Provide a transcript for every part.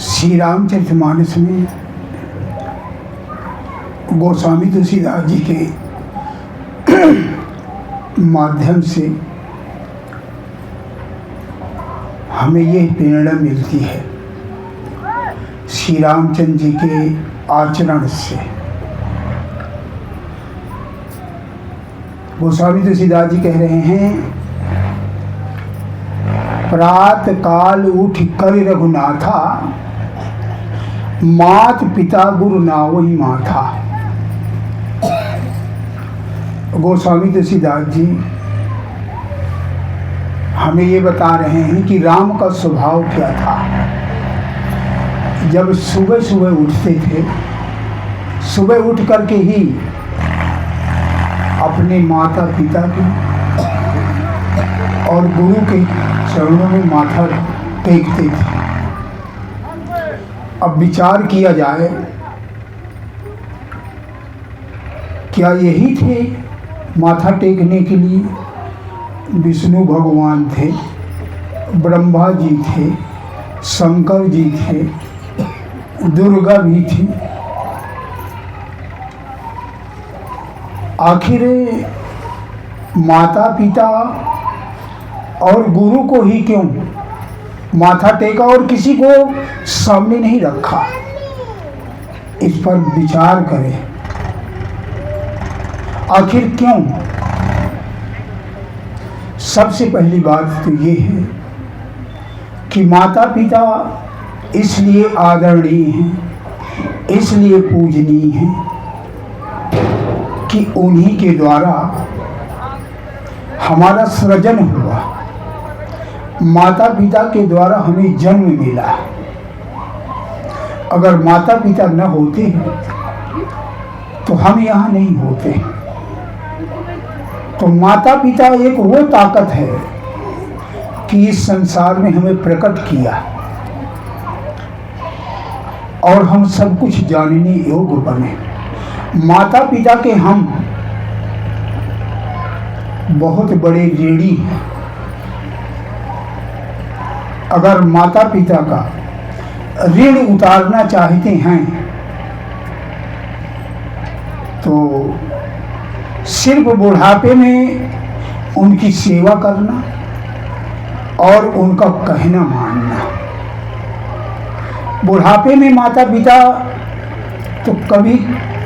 श्री रामचरितमानस में गोस्वामी तुलसीदास जी के माध्यम से हमें यह प्रेरणा मिलती है श्री रामचंद्र जी के आचरण से। गोस्वामी तुलसीदास जी कह रहे हैं, प्रात काल उठ कर रघुनाथा, मात पिता गुरु नावहि माथा। गोस्वामी तुलसीदास जी हमें ये बता रहे हैं कि राम का स्वभाव क्या था। जब सुबह सुबह उठते थे, सुबह उठ करके ही अपने माता पिता की और गुरु के चरणों में माथा टेकते थे। अब विचार किया जाए, क्या यही थे माथा टेकने के लिए? विष्णु भगवान थे, ब्रह्मा जी थे, शंकर जी थे, दुर्गा भी थी। आखिर माता पिता और गुरु को ही क्यों माथा टेका और किसी को सामने नहीं रखा? इस पर विचार करें, आखिर क्यों? सबसे पहली बात तो ये है कि माता पिता इसलिए आदरणीय हैं, इसलिए पूजनीय हैं कि उन्हीं के द्वारा हमारा सृजन हुआ, माता पिता के द्वारा हमें जन्म मिला। अगर माता पिता न होते तो हम यहाँ नहीं होते। तो माता पिता एक वो ताकत है कि इस संसार में हमें प्रकट किया और हम सब कुछ जानने योग्य बने। माता पिता के हम बहुत बड़े ऋणी हैं। अगर माता पिता का ऋण उतारना चाहते हैं तो सिर्फ बुढ़ापे में उनकी सेवा करना और उनका कहना मानना। बुढ़ापे में माता पिता तो कभी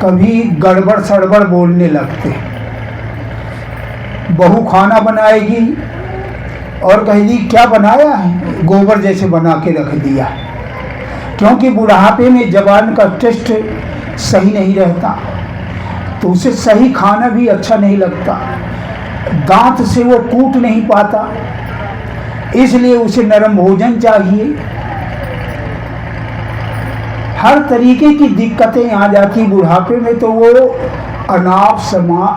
कभी गड़बड़ सड़बड़ बोलने लगते। बहू खाना बनाएगी और कहेगी क्या बनाया है, गोबर जैसे बना के रख दिया। क्योंकि बुढ़ापे में जबान का टेस्ट सही नहीं रहता, तो उसे सही खाना भी अच्छा नहीं लगता, दांत से वो कूट नहीं पाता, इसलिए उसे नरम भोजन चाहिए। हर तरीके की दिक्कतें आ जाती बुढ़ापे में, तो वो अनाप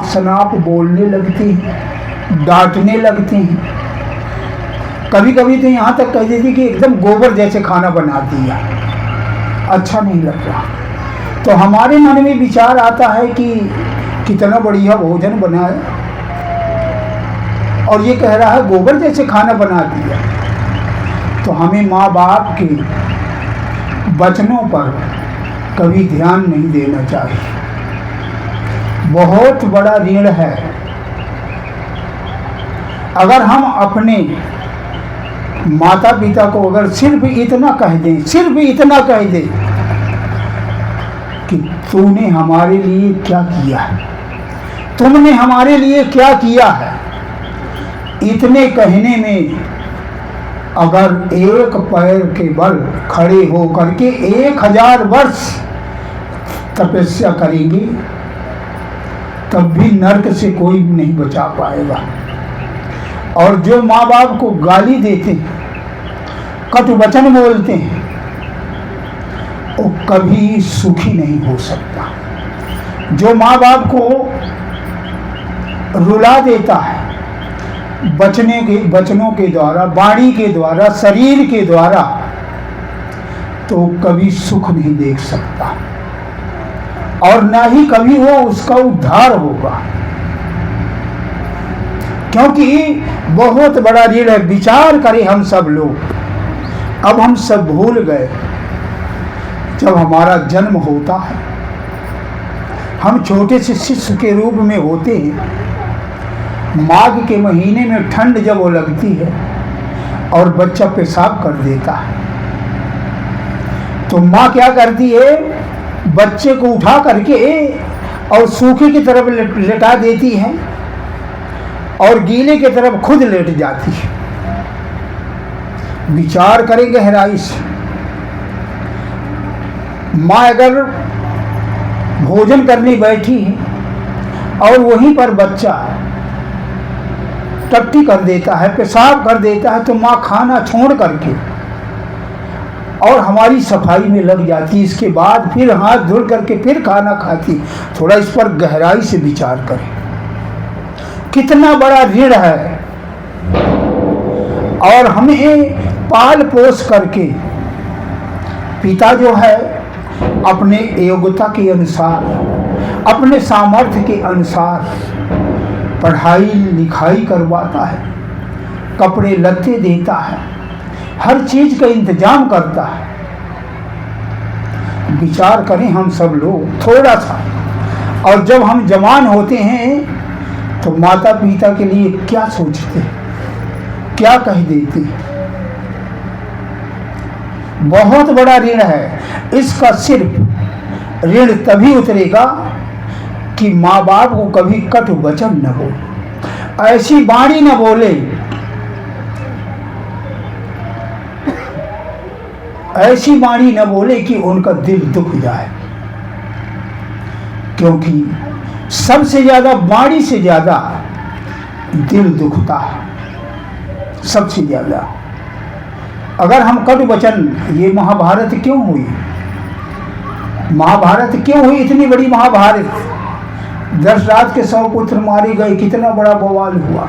शनाप बोलने लगती हैं, डांटने लगते हैं। कभी कभी तो यहाँ तक कह देती कि एकदम गोबर जैसे खाना बना दिया, अच्छा नहीं लग रहा। तो हमारे मन में विचार आता है कि कितना बढ़िया भोजन बनाया और ये कह रहा है गोबर जैसे खाना बना दिया। तो हमें माँ बाप के वचनों पर कभी ध्यान नहीं देना चाहिए। बहुत बड़ा ऋण है। अगर हम अपने माता पिता को अगर सिर्फ इतना कह दें, सिर्फ इतना कह दें कि तूने हमारे लिए क्या किया है, तुमने हमारे लिए क्या किया है, इतने कहने में अगर एक पैर के बल खड़े हो करके 1000 वर्ष तपस्या करेंगे तब भी नरक से कोई नहीं बचा पाएगा। और जो माँ बाप को गाली देते हैं, कटु वचन बोलते हैं, वो कभी सुखी नहीं हो सकता। जो माँ बाप को रुला देता है वचनों के द्वारा, वाणी के द्वारा, शरीर के द्वारा, तो कभी सुख नहीं देख सकता और ना ही कभी वो उसका उद्धार होगा। क्योंकि बहुत बड़ा ऋण है। विचार करें हम सब लोग, अब हम सब भूल गए जब हमारा जन्म होता है, हम छोटे से शिशु के रूप में होते हैं। माघ के महीने में ठंड जब वो लगती है और बच्चा पेशाब कर देता है, तो माँ क्या करती है, बच्चे को उठा करके और सूखे की तरफ लेटा देती है और गीले की तरफ खुद लेट जाती है। विचार करें गहराई से, माँ अगर भोजन करने बैठी है और वहीं पर बच्चा टट्टी कर देता है, पेशाब कर देता है, तो माँ खाना छोड़ करके और हमारी सफाई में लग जाती, इसके बाद फिर हाथ धुल करके फिर खाना खाती। थोड़ा इस पर गहराई से विचार करें, कितना बड़ा ऋण है। और हमें पाल पोस करके पिता जो है अपने योग्यता के अनुसार, अपने सामर्थ्य के अनुसार पढ़ाई लिखाई करवाता है, कपड़े लत्ते देता है, हर चीज का इंतजाम करता है। विचार करें हम सब लोग थोड़ा सा। और जब हम जवान होते हैं तो माता पिता के लिए क्या सोचते हैं, क्या कह देते हैं। बहुत बड़ा ऋण है। इसका सिर्फ ऋण तभी उतरेगा कि माँ बाप को कभी कटु वचन न बोले, ऐसी वाणी न बोले, ऐसी वाणी न बोले कि उनका दिल दुख जाए। क्योंकि सबसे ज्यादा वाणी से ज्यादा दिल दुखता है, सबसे ज्यादा। अगर हम कटु वचन, ये महाभारत क्यों हुई, महाभारत क्यों हुई, इतनी बड़ी महाभारत, दशरथ के 100 पुत्र मारे गए, कितना बड़ा बवाल हुआ।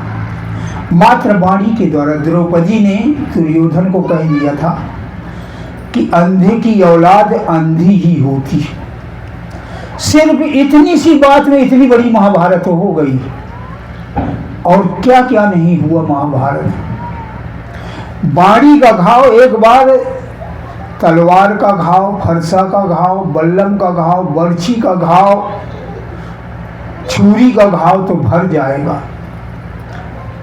मात्र वाणी के द्वारा द्रौपदी ने दुर्योधन को कह दिया था कि अंधे की औलाद अंधी ही होती। सिर्फ इतनी सी बात में इतनी बड़ी महाभारत हो गई। और क्या क्या नहीं हुआ महाभारत। बाड़ी का घाव, एक बार तलवार का घाव, फरसा का घाव, बल्लम का घाव, बर्छी का घाव, छुरी का घाव तो भर जाएगा,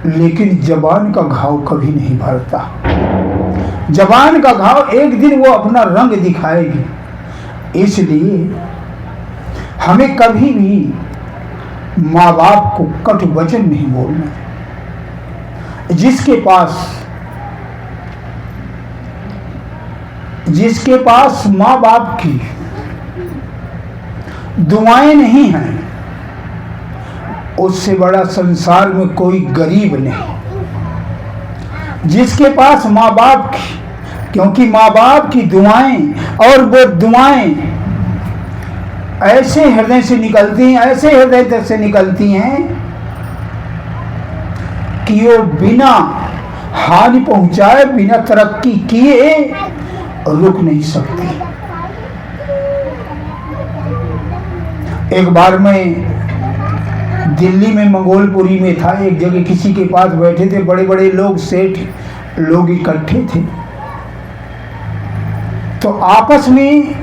लेकिन जबान का घाव कभी नहीं भरता। जबान का घाव एक दिन वो अपना रंग दिखाएगी। इसलिए हमें कभी भी माँ बाप को कटु वचन नहीं बोलना। जिसके पास माँ बाप की दुआएं नहीं हैं, उससे बड़ा संसार में कोई गरीब नहीं। जिसके पास माँ बाप की, क्योंकि माँ बाप की दुआएं, और वो दुआएं ऐसे हृदय से निकलती हैं, ऐसे हृदय से निकलती हैं कि वो बिना हानि पहुंचाए, बिना तरक्की किए रुक नहीं सकती। एक बार मैं दिल्ली में मंगोलपुरी में था, एक जगह किसी के पास बैठे थे, बड़े बड़े लोग, सेठ लोग इकट्ठे थे, तो आपस में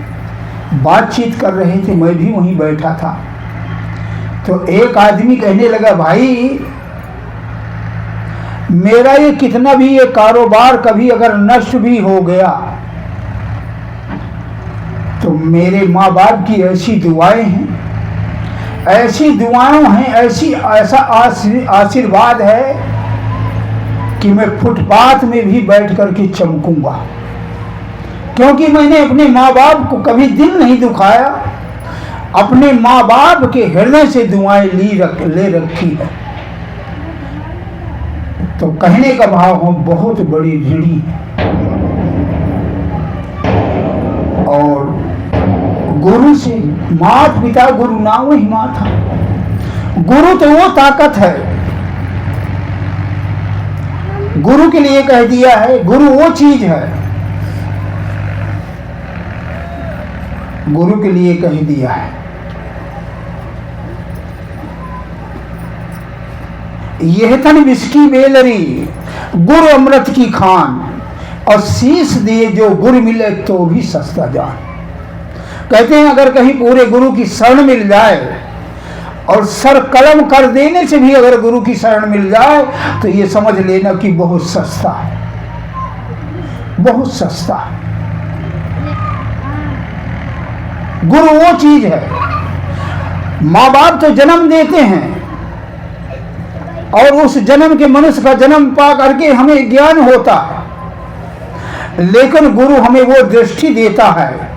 बातचीत कर रहे थे। मैं भी वहीं बैठा था। तो एक आदमी कहने लगा, भाई मेरा ये कितना भी ये कारोबार कभी अगर नष्ट भी हो गया तो मेरे माँ बाप की ऐसी दुआएं हैं, ऐसी दुआएं हैं, ऐसा आशीर्वाद है कि मैं फुटपाथ में भी बैठ करके चमकूंगा, क्योंकि मैंने अपने माँ बाप को कभी दिल नहीं दुखाया। अपने माँ बाप के हृदय से दुआएं ले रखी है। तो कहने का भाव हम बहुत बड़ी ऋणी है। और गुरु से, मात पिता गुरु ना वही माता। गुरु तो वो ताकत है, गुरु के लिए कह दिया है, गुरु वो चीज है, गुरु के लिए कह दिया है। यह तन विष की बेलरी, गुर अमृत की खान, और शीश दिए जो गुरु मिले तो भी सस्ता जान। कहते हैं अगर कहीं पूरे गुरु की शरण मिल जाए और सर कलम कर देने से भी अगर गुरु की शरण मिल जाए तो ये समझ लेना कि बहुत सस्ता है, बहुत सस्ता है। गुरु वो चीज है, माँ बाप तो जन्म देते हैं और उस जन्म के मनुष्य का जन्म पा करके हमें ज्ञान होता है, लेकिन गुरु हमें वो दृष्टि देता है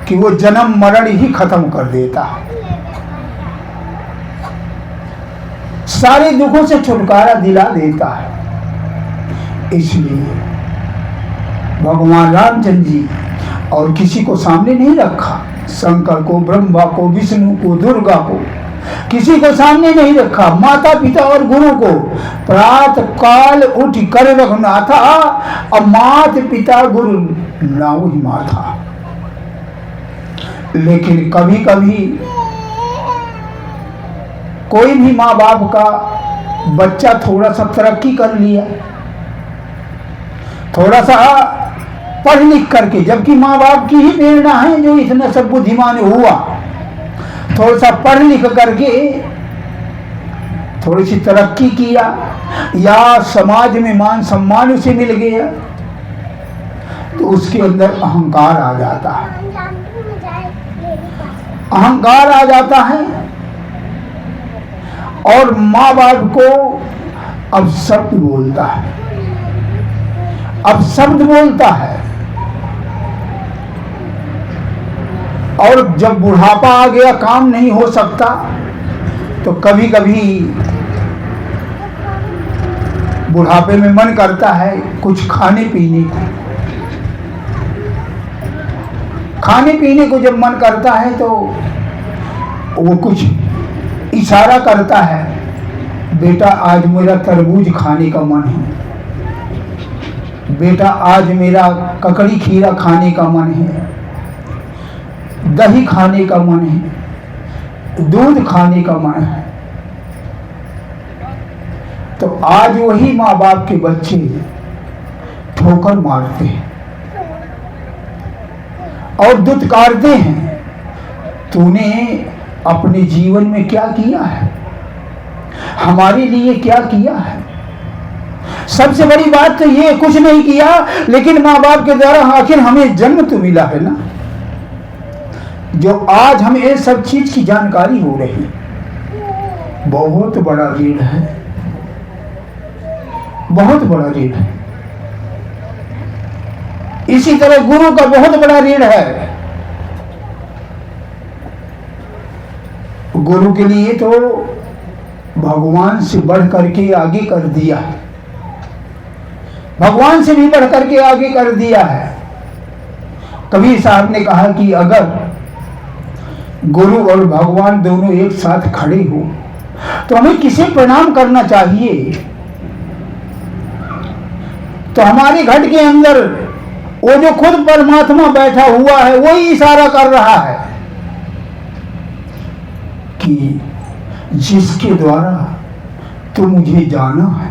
कि वो जन्म मरण ही खत्म कर देता है, सारे दुखों से छुटकारा दिला देता है। इसलिए भगवान रामचंद्र जी और किसी को सामने नहीं रखा, शंकर को, ब्रह्मा को, विष्णु को, दुर्गा को, किसी को सामने नहीं रखा। माता पिता और गुरु को प्रातः काल उठ कर रखना था, अब मात पिता गुरु नाउ ही माथा। लेकिन कभी कभी कोई भी माँ बाप का बच्चा थोड़ा सा तरक्की कर लिया, थोड़ा सा पढ़ लिख करके, जबकि माँ बाप की ही प्रेरणा है जो इतना सब बुद्धिमान हुआ, थोड़ा सा पढ़ लिख करके थोड़ी सी तरक्की किया या समाज में मान सम्मान उसे मिल गया तो उसके अंदर अहंकार आ जाता है, अहंकार आ जाता है और माँ बाप को अब शब्द बोलता है, अब शब्द बोलता है। और जब बुढ़ापा आ गया, काम नहीं हो सकता, तो कभी कभी बुढ़ापे में मन करता है कुछ खाने पीने को, खाने पीने को जब मन करता है तो वो कुछ इशारा करता है, बेटा आज मेरा तरबूज खाने का मन है, बेटा आज मेरा ककड़ी खीरा खाने का मन है, दही खाने का मन है, दूध खाने का मन है। तो आज वही माँ बाप के बच्चे ठोकर मारते हैं और दुत्कारते हैं, तूने अपने जीवन में क्या किया है, हमारे लिए क्या किया है। सबसे बड़ी बात तो ये, कुछ नहीं किया, लेकिन माँ बाप के द्वारा आखिर हमें जन्म तो मिला है ना, जो आज हमें ये सब चीज की जानकारी हो रही, बहुत बड़ा ऋण है, बहुत बड़ा ऋण है। इसी तरह गुरु का बहुत बड़ा ऋण है। गुरु के लिए तो भगवान से बढ़ करके आगे कर दिया है, भगवान से भी बढ़ करके आगे कर दिया है। कबीर साहब ने कहा कि अगर गुरु और भगवान दोनों एक साथ खड़े हो तो हमें किसे प्रणाम करना चाहिए। तो हमारे घट के अंदर वो जो खुद परमात्मा बैठा हुआ है वही इशारा कर रहा है कि जिसके द्वारा तू मुझे जाना है,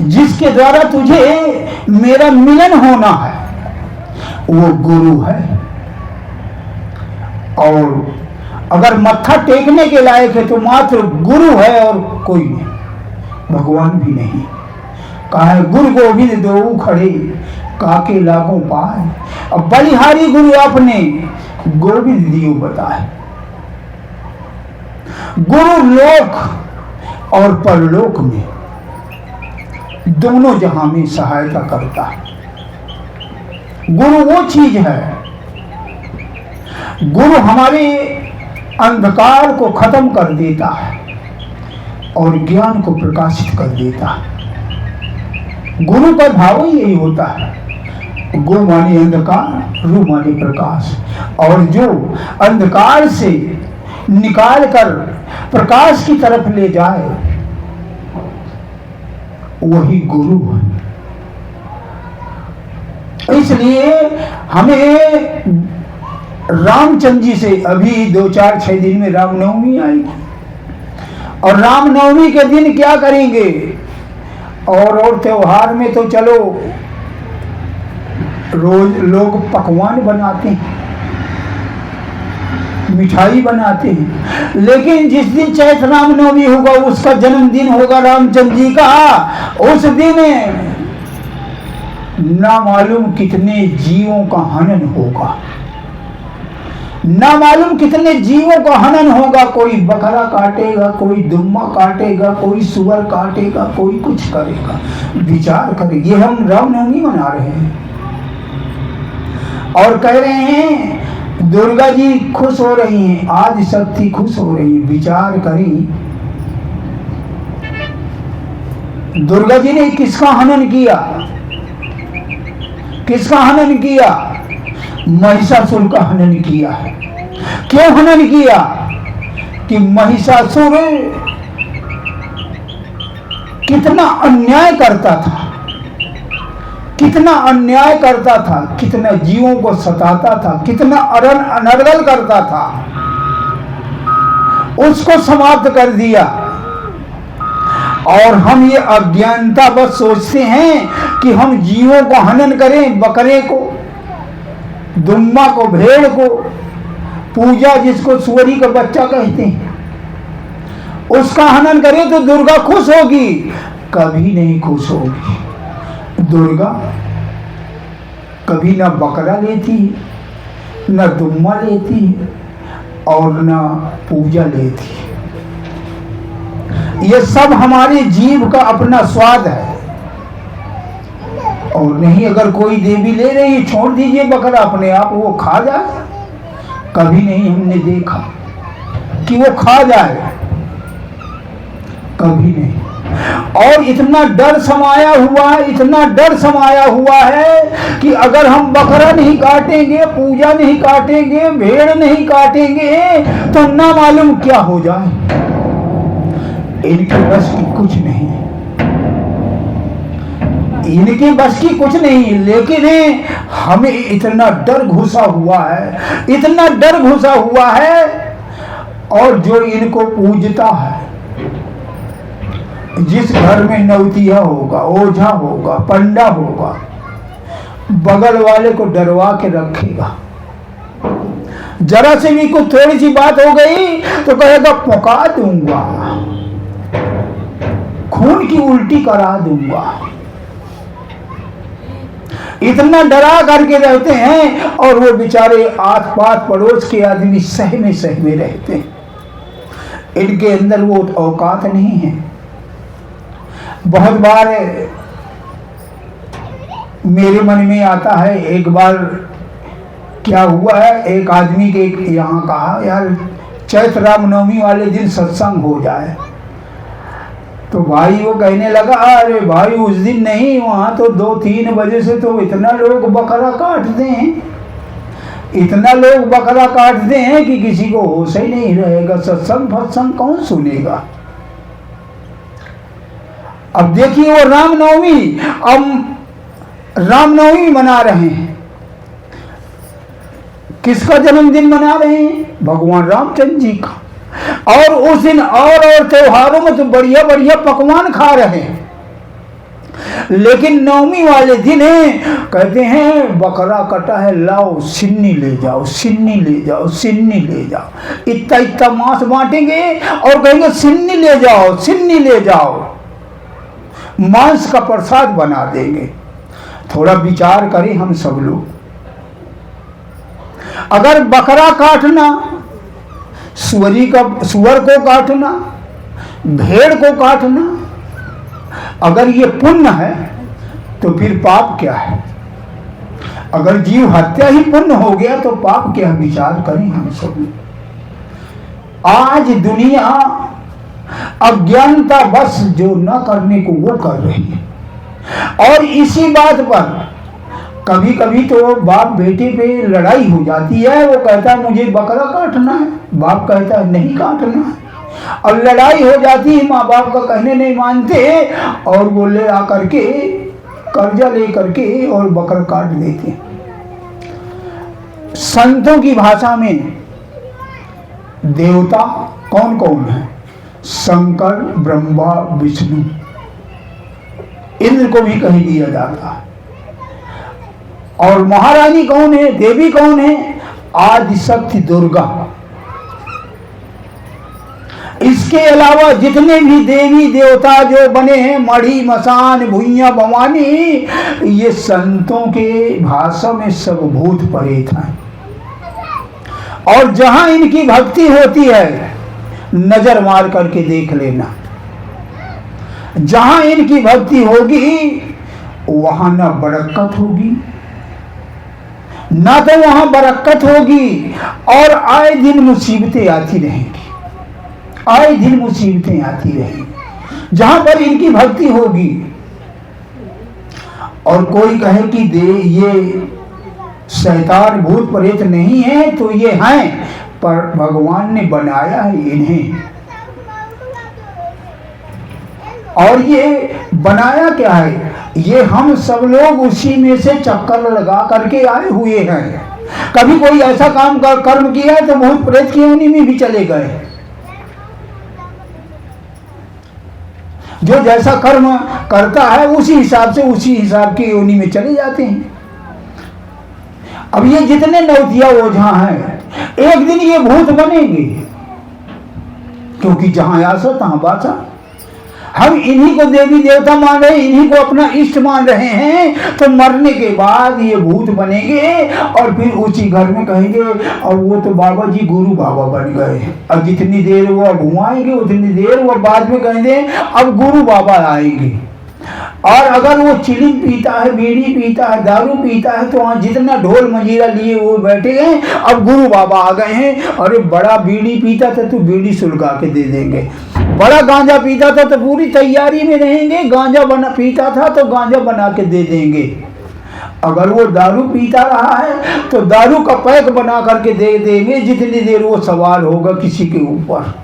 जिसके द्वारा तुझे मेरा मिलन होना है, वो गुरु है। और अगर मत्था टेकने के लायक है तो मात्र गुरु है और कोई नहीं, भगवान भी नहीं। कहा है गुरु गोविंद दो खड़े काके लागों पाए, अब बलिहारी गुरु आपने गोविंद दियो बताए। गुरु लोक और परलोक में दोनों जहां में सहायता करता है। गुरु वो चीज है, गुरु हमारे अंधकार को खत्म कर देता है और ज्ञान को प्रकाशित कर देता है। गुरु का भाव ही यही होता है, गु माने अंधकार, रु माने प्रकाश, और जो अंधकार से निकाल कर प्रकाश की तरफ ले जाए वही गुरु है। इसलिए हमें रामचंद्र जी से, अभी 2-4-6 दिन में रामनवमी आएगी, और रामनवमी के दिन क्या करेंगे? और त्योहार में तो चलो रोज लोग पकवान बनाते हैं, मिठाई बनाते हैं, लेकिन जिस दिन चैत्र रामनवमी होगा, उसका जन्मदिन होगा रामचंद्र जी का, उस दिन ना मालूम कितने जीवों का हनन होगा, ना मालूम कितने जीवों का हनन होगा। कोई बकरा काटेगा, कोई दुम्मा काटेगा, कोई सुअर काटेगा, कोई कुछ करेगा। विचार करें, ये हम रामनवमी मना रहे हैं और कह रहे हैं दुर्गा जी खुश हो रही हैं, आज शक्ति खुश हो रही है। विचार करें, दुर्गा जी ने किसका हनन किया? किसका हनन किया? महिषासुर का हनन किया है। क्यों हनन किया? कि महिषासुर कितना अन्याय करता था, कितना अन्याय करता था, कितना जीवों को सताता था, कितना अनर्गल करता था, उसको समाप्त कर दिया। और हम ये अज्ञानता बस सोचते हैं कि हम जीवों को हनन करें, बकरे को, दुम्मा को, भेड़ को, पूजा जिसको सुअरी का बच्चा कहते हैं, उसका हनन करें तो दुर्गा खुश होगी? कभी नहीं खुश होगी। दुर्गा कभी ना बकरा लेती है, ना दुम्मा लेती है और ना पूजा लेती है। ये सब हमारे जीव का अपना स्वाद है। और नहीं, अगर कोई देवी ले रही है, छोड़ दीजिए बकरा, अपने आप वो खा जाए। कभी नहीं हमने देखा कि वो खा जाए, कभी नहीं। और इतना डर समाया हुआ है, इतना डर समाया हुआ है कि अगर हम बकरा नहीं काटेंगे, पूजा नहीं काटेंगे, भेड़ नहीं काटेंगे, तो ना मालूम क्या हो जाए। इनके बस की कुछ नहीं, इनके बस की कुछ नहीं। लेकिन हमें इतना डर घुसा हुआ है, इतना डर घुसा हुआ है। और जो इनको पूजता है, जिस घर में नवतिया होगा, ओझा होगा, पंडा होगा, बगल वाले को डरवा के रखेगा। जरा से भी कुछ थोड़ी सी बात हो गई तो कहेगा पुका दूंगा, खून की उल्टी करा दूंगा। इतना डरा करके रहते हैं और वो बेचारे आस पास पड़ोस के आदमी सहमे रहते हैं। इनके अंदर वो औकात नहीं है। बहुत बार मेरे मन में आता है, एक बार क्या हुआ है, एक आदमी के यहाँ कहा यार चैत्र रामनवमी वाले दिन सत्संग हो जाए। तो भाई वो कहने लगा अरे भाई उस दिन नहीं, वहाँ तो 2-3 बजे से तो इतना लोग बकरा काटते हैं, इतना लोग बकरा काटते हैं कि किसी को होश ही नहीं रहेगा। सत्संग फत्संग कौन सुनेगा। अब देखिए वो रामनवमी, अब रामनवमी मना रहे हैं, किसका जन्मदिन मना रहे हैं? भगवान रामचंद्र जी का। और उस दिन और त्योहारों में तो बढ़िया बढ़िया पकवान खा रहे हैं, लेकिन नवमी वाले दिन कहते हैं बकरा कटा है, लाओ सिन्नी ले जाओ, सिन्नी ले जाओ, सिन्नी ले जाओ। इतना इतना मांस बांटेंगे और कहेंगे सिन्नी ले जाओ, सिन्नी ले जाओ, मांस का प्रसाद बना देंगे। थोड़ा विचार करें हम सब लोग, अगर बकरा काटना, सुअर को काटना, भेड़ को काटना, अगर ये पुण्य है तो फिर पाप क्या है? अगर जीव हत्या ही पुण्य हो गया तो पाप क्या? विचार करें हम सब। आज दुनिया अज्ञानता बस जो न करने को वो कर रही है। और इसी बात पर कभी कभी तो बाप बेटे पे लड़ाई हो जाती है। वो कहता है मुझे बकरा काटना है, बाप कहता है नहीं काटना है, और लड़ाई हो जाती है, माँ बाप का कहने नहीं मानते और वो ले आकर के कर्जा ले करके और बकरा काट देते हैं। संतों की भाषा में देवता कौन कौन है? शंकर, ब्रह्मा, विष्णु, इंद्र को भी कह दिया जाता है। और महारानी कौन है, देवी कौन है? आदिशक्ति दुर्गा। इसके अलावा जितने भी देवी देवता जो बने हैं, मढ़ी, मसान, भुइया, भवानी, ये संतों के भाषा में सब भूत प्रेत हैं। और जहां इनकी भक्ति होती है, नजर मार करके देख लेना, जहां इनकी भक्ति होगी वहां ना बरकत होगी, ना तो वहां बरकत होगी, और आए दिन मुसीबतें आती रहेंगी, आए दिन मुसीबतें आती रहेंगी जहां पर इनकी भक्ति होगी। और कोई कहे कि ये शैतान भूत प्रेत नहीं है, तो ये हैं, पर भगवान ने बनाया है इन्हें। और ये बनाया क्या है? ये हम सब लोग उसी में से चक्कर लगा करके आए हुए हैं। कभी कोई ऐसा काम कर्म किया है तो भूत प्रेत की योनि में भी चले गए। जो जैसा कर्म करता है उसी हिसाब की योनि में चले जाते हैं। अब ये जितने नौतिया ओझा हैं, एक दिन ये भूत बनेंगे, क्योंकि जहां आशा तहां बासा। हम इन्हीं को देवी देवता मान रहे हैं, इन्हीं को अपना इष्ट मान रहे हैं, तो मरने के बाद ये भूत बनेंगे और फिर उसी घर में कहेंगे और वो तो बाबा जी गुरु बाबा बन गए। अब जितनी देर वो घुमाएंगे उतनी देर वो बाद में कहेंगे अब गुरु बाबा आएंगे। और अगर वो चिलिम पीता है, बीड़ी पीता है, दारू पीता है, तो वहाँ जितना ढोल मंजीरा लिए वो बैठे हैं, अब गुरु बाबा आ गए हैं। अरे बड़ा बीड़ी पीता था तो बीड़ी सुलगा के दे देंगे, बड़ा गांजा पीता था तो पूरी तैयारी में रहेंगे, गांजा पीता था तो गांजा बना के दे देंगे। अगर वो दारू पीता रहा है तो दारू का पैक बना करके दे देंगे जितनी देर वो सवार होगा किसी के ऊपर,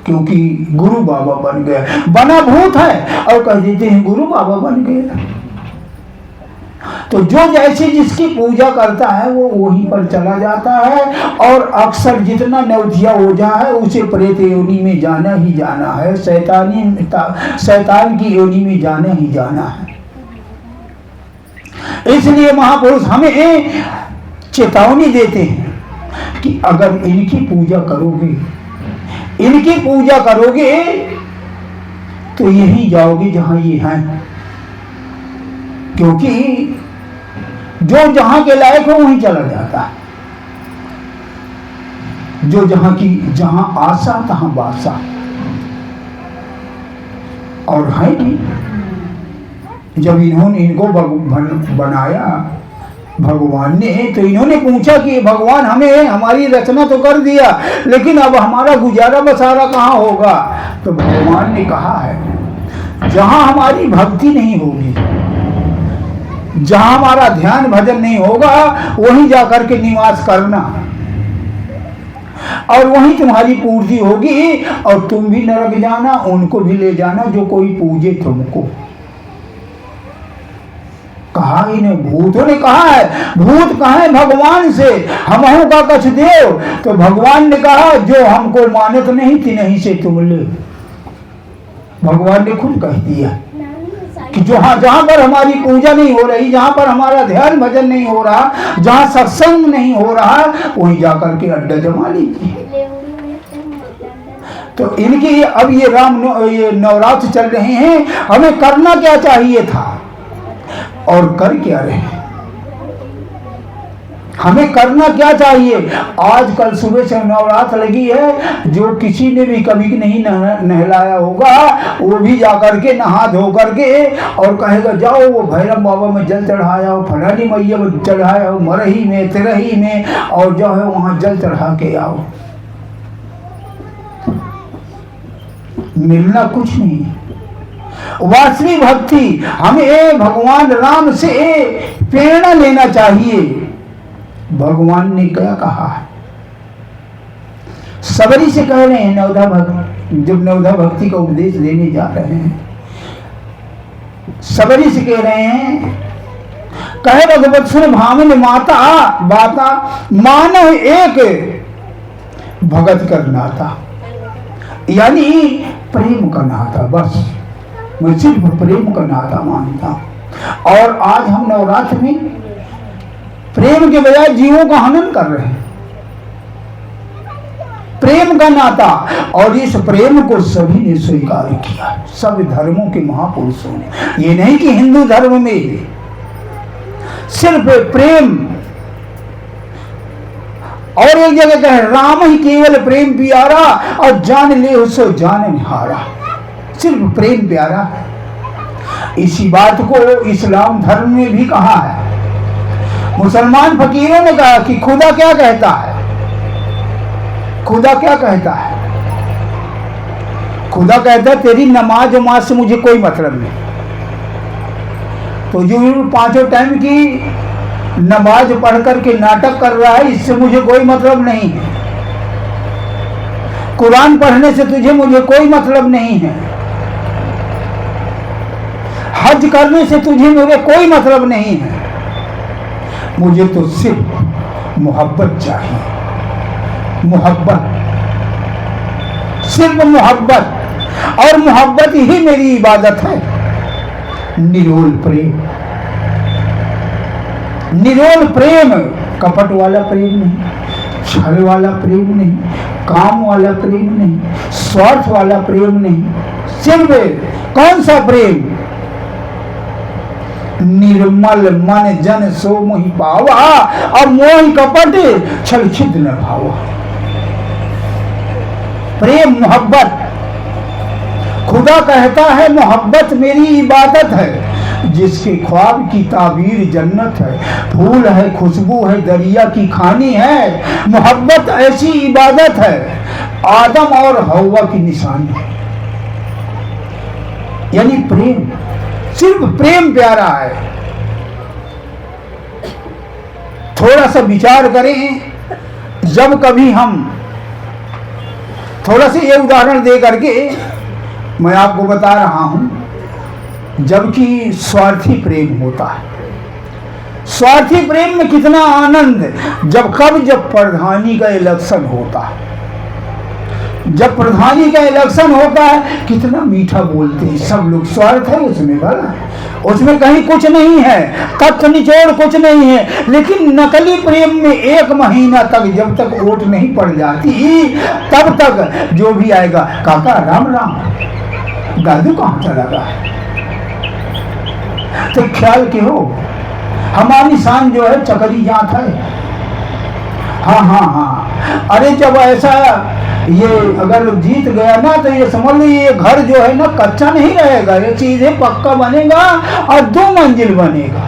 क्योंकि गुरु बाबा बन गया। बना भूत है और कह देते हैं गुरु बाबा बन गए। तो जो जैसे जिसकी पूजा करता है वो वहीं पर चला जाता है। और अक्सर जितना नवधिया ओझा है उसे प्रेत योनि में जाना ही जाना है, शैतान की योनि में जाना ही जाना है। इसलिए महापुरुष हमें चेतावनी देते हैं कि अगर इनकी पूजा करोगे, इनकी पूजा करोगे तो यहीं जाओगे जहां ये हैं, क्योंकि जो जहां के लायक हो वहीं चला जाता है। जो जहां आशा तहां बासा। और है कि जब इन्होंने इनको बनाया भगवान ने, तो इन्होंने पूछा कि भगवान हमें हमारी रचना तो कर दिया, लेकिन अब हमारा गुजारा बसारा कहाँ होगा? तो भगवान ने कहा है जहां हमारी भक्ति नहीं होगी, जहां हमारा ध्यान भजन नहीं होगा, वहीं जाकर के निवास करना, और वहीं तुम्हारी पूर्ति होगी, और तुम भी नरक जाना, उनको भी ले जाना जो कोई पूजे तुमको। कहा इन्हें भूतों ने कहा है, भूत कहे भगवान से हमहु का कछ देव। तो भगवान ने कहा जो हमको मानत नहीं थी नहीं से तुम ले। भगवान ने खुद कह दिया कि जहां पर हमारी पूजा नहीं हो रही, जहां पर हमारा ध्यान भजन नहीं हो रहा, जहां सत्संग नहीं हो रहा, वहीं जाकर के अड्डा जमा लीजिए। तो इनकी अब ये नवरात्र चल रहे हैं, हमें करना क्या चाहिए था और कर क्या रहे हैं? हमें करना क्या चाहिए? आज कल सुबह से नवरात्र लगी है, जो किसी ने भी कभी नहीं नहलाया होगा वो भी जाकर के नहा धो करके और कहेगा जाओ वो भैरव बाबा में जल चढ़ाया हो, फलानी मैया में चढ़ाया हो, मरही में, तिरही में, और जो है वहां जल चढ़ा के आओ। मिलना कुछ नहीं। वास्तविक भक्ति हमें भगवान राम से प्रेरणा लेना चाहिए। भगवान ने क्या कहा है? सबरी से कह रहे हैं नवधा भक्ति, जब नवधा भक्ति का उपदेश देने जा रहे हैं, सबरी से कह रहे हैं, कहे भगवत सुन भामिन माता बाता मानव एक भगत कर नाता। यानी प्रेम का नाता, बस मैं सिर्फ प्रेम का नाता मानता हूं। और आज हम नवरात्र में प्रेम के बजाय जीवों का हनन कर रहे हैं। प्रेम का नाता, और इस प्रेम को सभी ने स्वीकार किया, सब धर्मों के महापुरुषों ने। ये नहीं कि हिंदू धर्म में सिर्फ प्रेम, और एक जगह कहे राम ही केवल प्रेम प्यारा और जान ले उसो जान निहारा। सिर्फ प्रेम प्यारा है। इसी बात को इस्लाम धर्म में भी कहा है। मुसलमान फकीरों ने कहा कि खुदा क्या कहता है, खुदा क्या कहता है? खुदा कहता है तेरी नमाज उमाज से मुझे कोई मतलब नहीं, तो जो 5 टाइम की नमाज पढ़ करके नाटक कर रहा है इससे मुझे कोई मतलब नहीं है। कुरान पढ़ने से तुझे मुझे कोई मतलब नहीं है। हज करने से तुझे मुझे कोई मतलब नहीं है। मुझे तो सिर्फ मोहब्बत चाहिए, मोहब्बत, सिर्फ मोहब्बत, और मोहब्बत ही मेरी इबादत है। निरोल प्रेम, निरोल प्रेम, कपट वाला प्रेम नहीं, छल वाला प्रेम नहीं, काम वाला प्रेम नहीं, स्वार्थ वाला प्रेम नहीं। सिर्फ कौन सा प्रेम? निर्मल मन जन सो मोहि पावा, और मोहि कपट छल छिद न भावा। प्रेम, मोहब्बत। खुदा कहता है मोहब्बत मेरी इबादत है। जिसके ख्वाब की ताबीर जन्नत है, फूल है, खुशबू है, दरिया की खानी है। मोहब्बत ऐसी इबादत है, आदम और हव्वा की निशानी है। यानी प्रेम, सिर्फ प्रेम प्यारा है। थोड़ा सा विचार करें, जब कभी हम थोड़ा सा ये उदाहरण दे करके मैं आपको बता रहा हूं, जबकि स्वार्थी प्रेम होता है। स्वार्थी प्रेम में कितना आनंद, जब प्रधानी का इलेक्शन होता है, जब प्रधानी का इलेक्शन होता है कितना मीठा बोलते हैं सब लोग। स्वार्थ है उसमें, भला उसमें कहीं कुछ नहीं है, तथ्य निचोड़ कुछ नहीं है। लेकिन नकली प्रेम में 1 महीना तक, जब तक वोट नहीं पड़ जाती तब तक जो भी आएगा, काका राम राम, दादू कहाँ चला गया? तो ख्याल के हो, हमारी शान जो है चकरी जात है। हाँ हाँ हाँ, अरे जब ऐसा ये अगर जीत गया ना तो ये समझ लो ये घर जो है ना कच्चा नहीं रहेगा, ये चीजें पक्का बनेगा और 2 मंजिल बनेगा।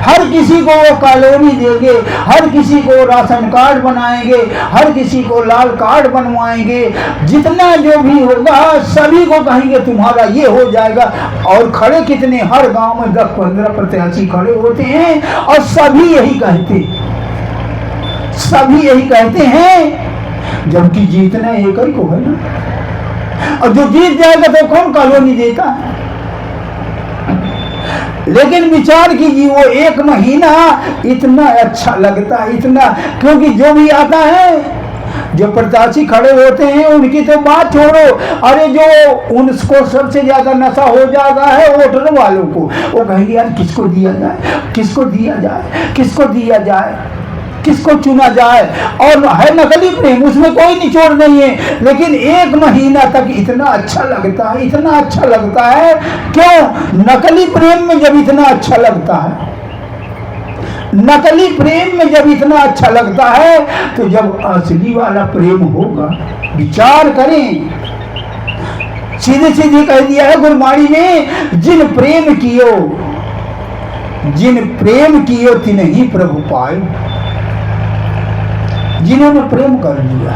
हर किसी को वो कॉलोनी देंगे, हर किसी को राशन कार्ड बनाएंगे, हर किसी को लाल कार्ड बनवाएंगे। जितना जो भी होगा सभी को कहेंगे तुम्हारा ये हो जाएगा। और खड़े कितने, हर गांव में 10-15 प्रत्याशी खड़े होते हैं और सभी यही कहते, सभी यही कहते हैं, जबकि जीतना एक ही को है ना। और जो जीत जाएगा तो कौन कॉलोनी देता है? लेकिन विचार कीजिए, वो 1 महीना इतना अच्छा लगता है, इतना, क्योंकि जो भी आता है, जो प्रत्याशी खड़े होते हैं उनकी तो बात छोड़ो, अरे जो उनको सबसे ज्यादा नशा हो जाता है वोटर वालों को, वो कहेंगे यार किसको दिया जाए, किसको दिया जाए, किसको दिया जाए, किसको चुना जाए। और है नकली प्रेम, उसमें कोई निचोड़ नहीं है, लेकिन 1 महीना तक इतना अच्छा लगता है, इतना अच्छा लगता है। क्यों? नकली प्रेम में जब इतना अच्छा लगता है, नकली प्रेम में जब इतना अच्छा लगता है, तो जब असली वाला प्रेम होगा, विचार करें। सीधे सीधे कह दिया है गुरबाणी में, जिन प्रेम कियो तिन्हि प्रभु पाए। जिन्होंने प्रेम कर लिया,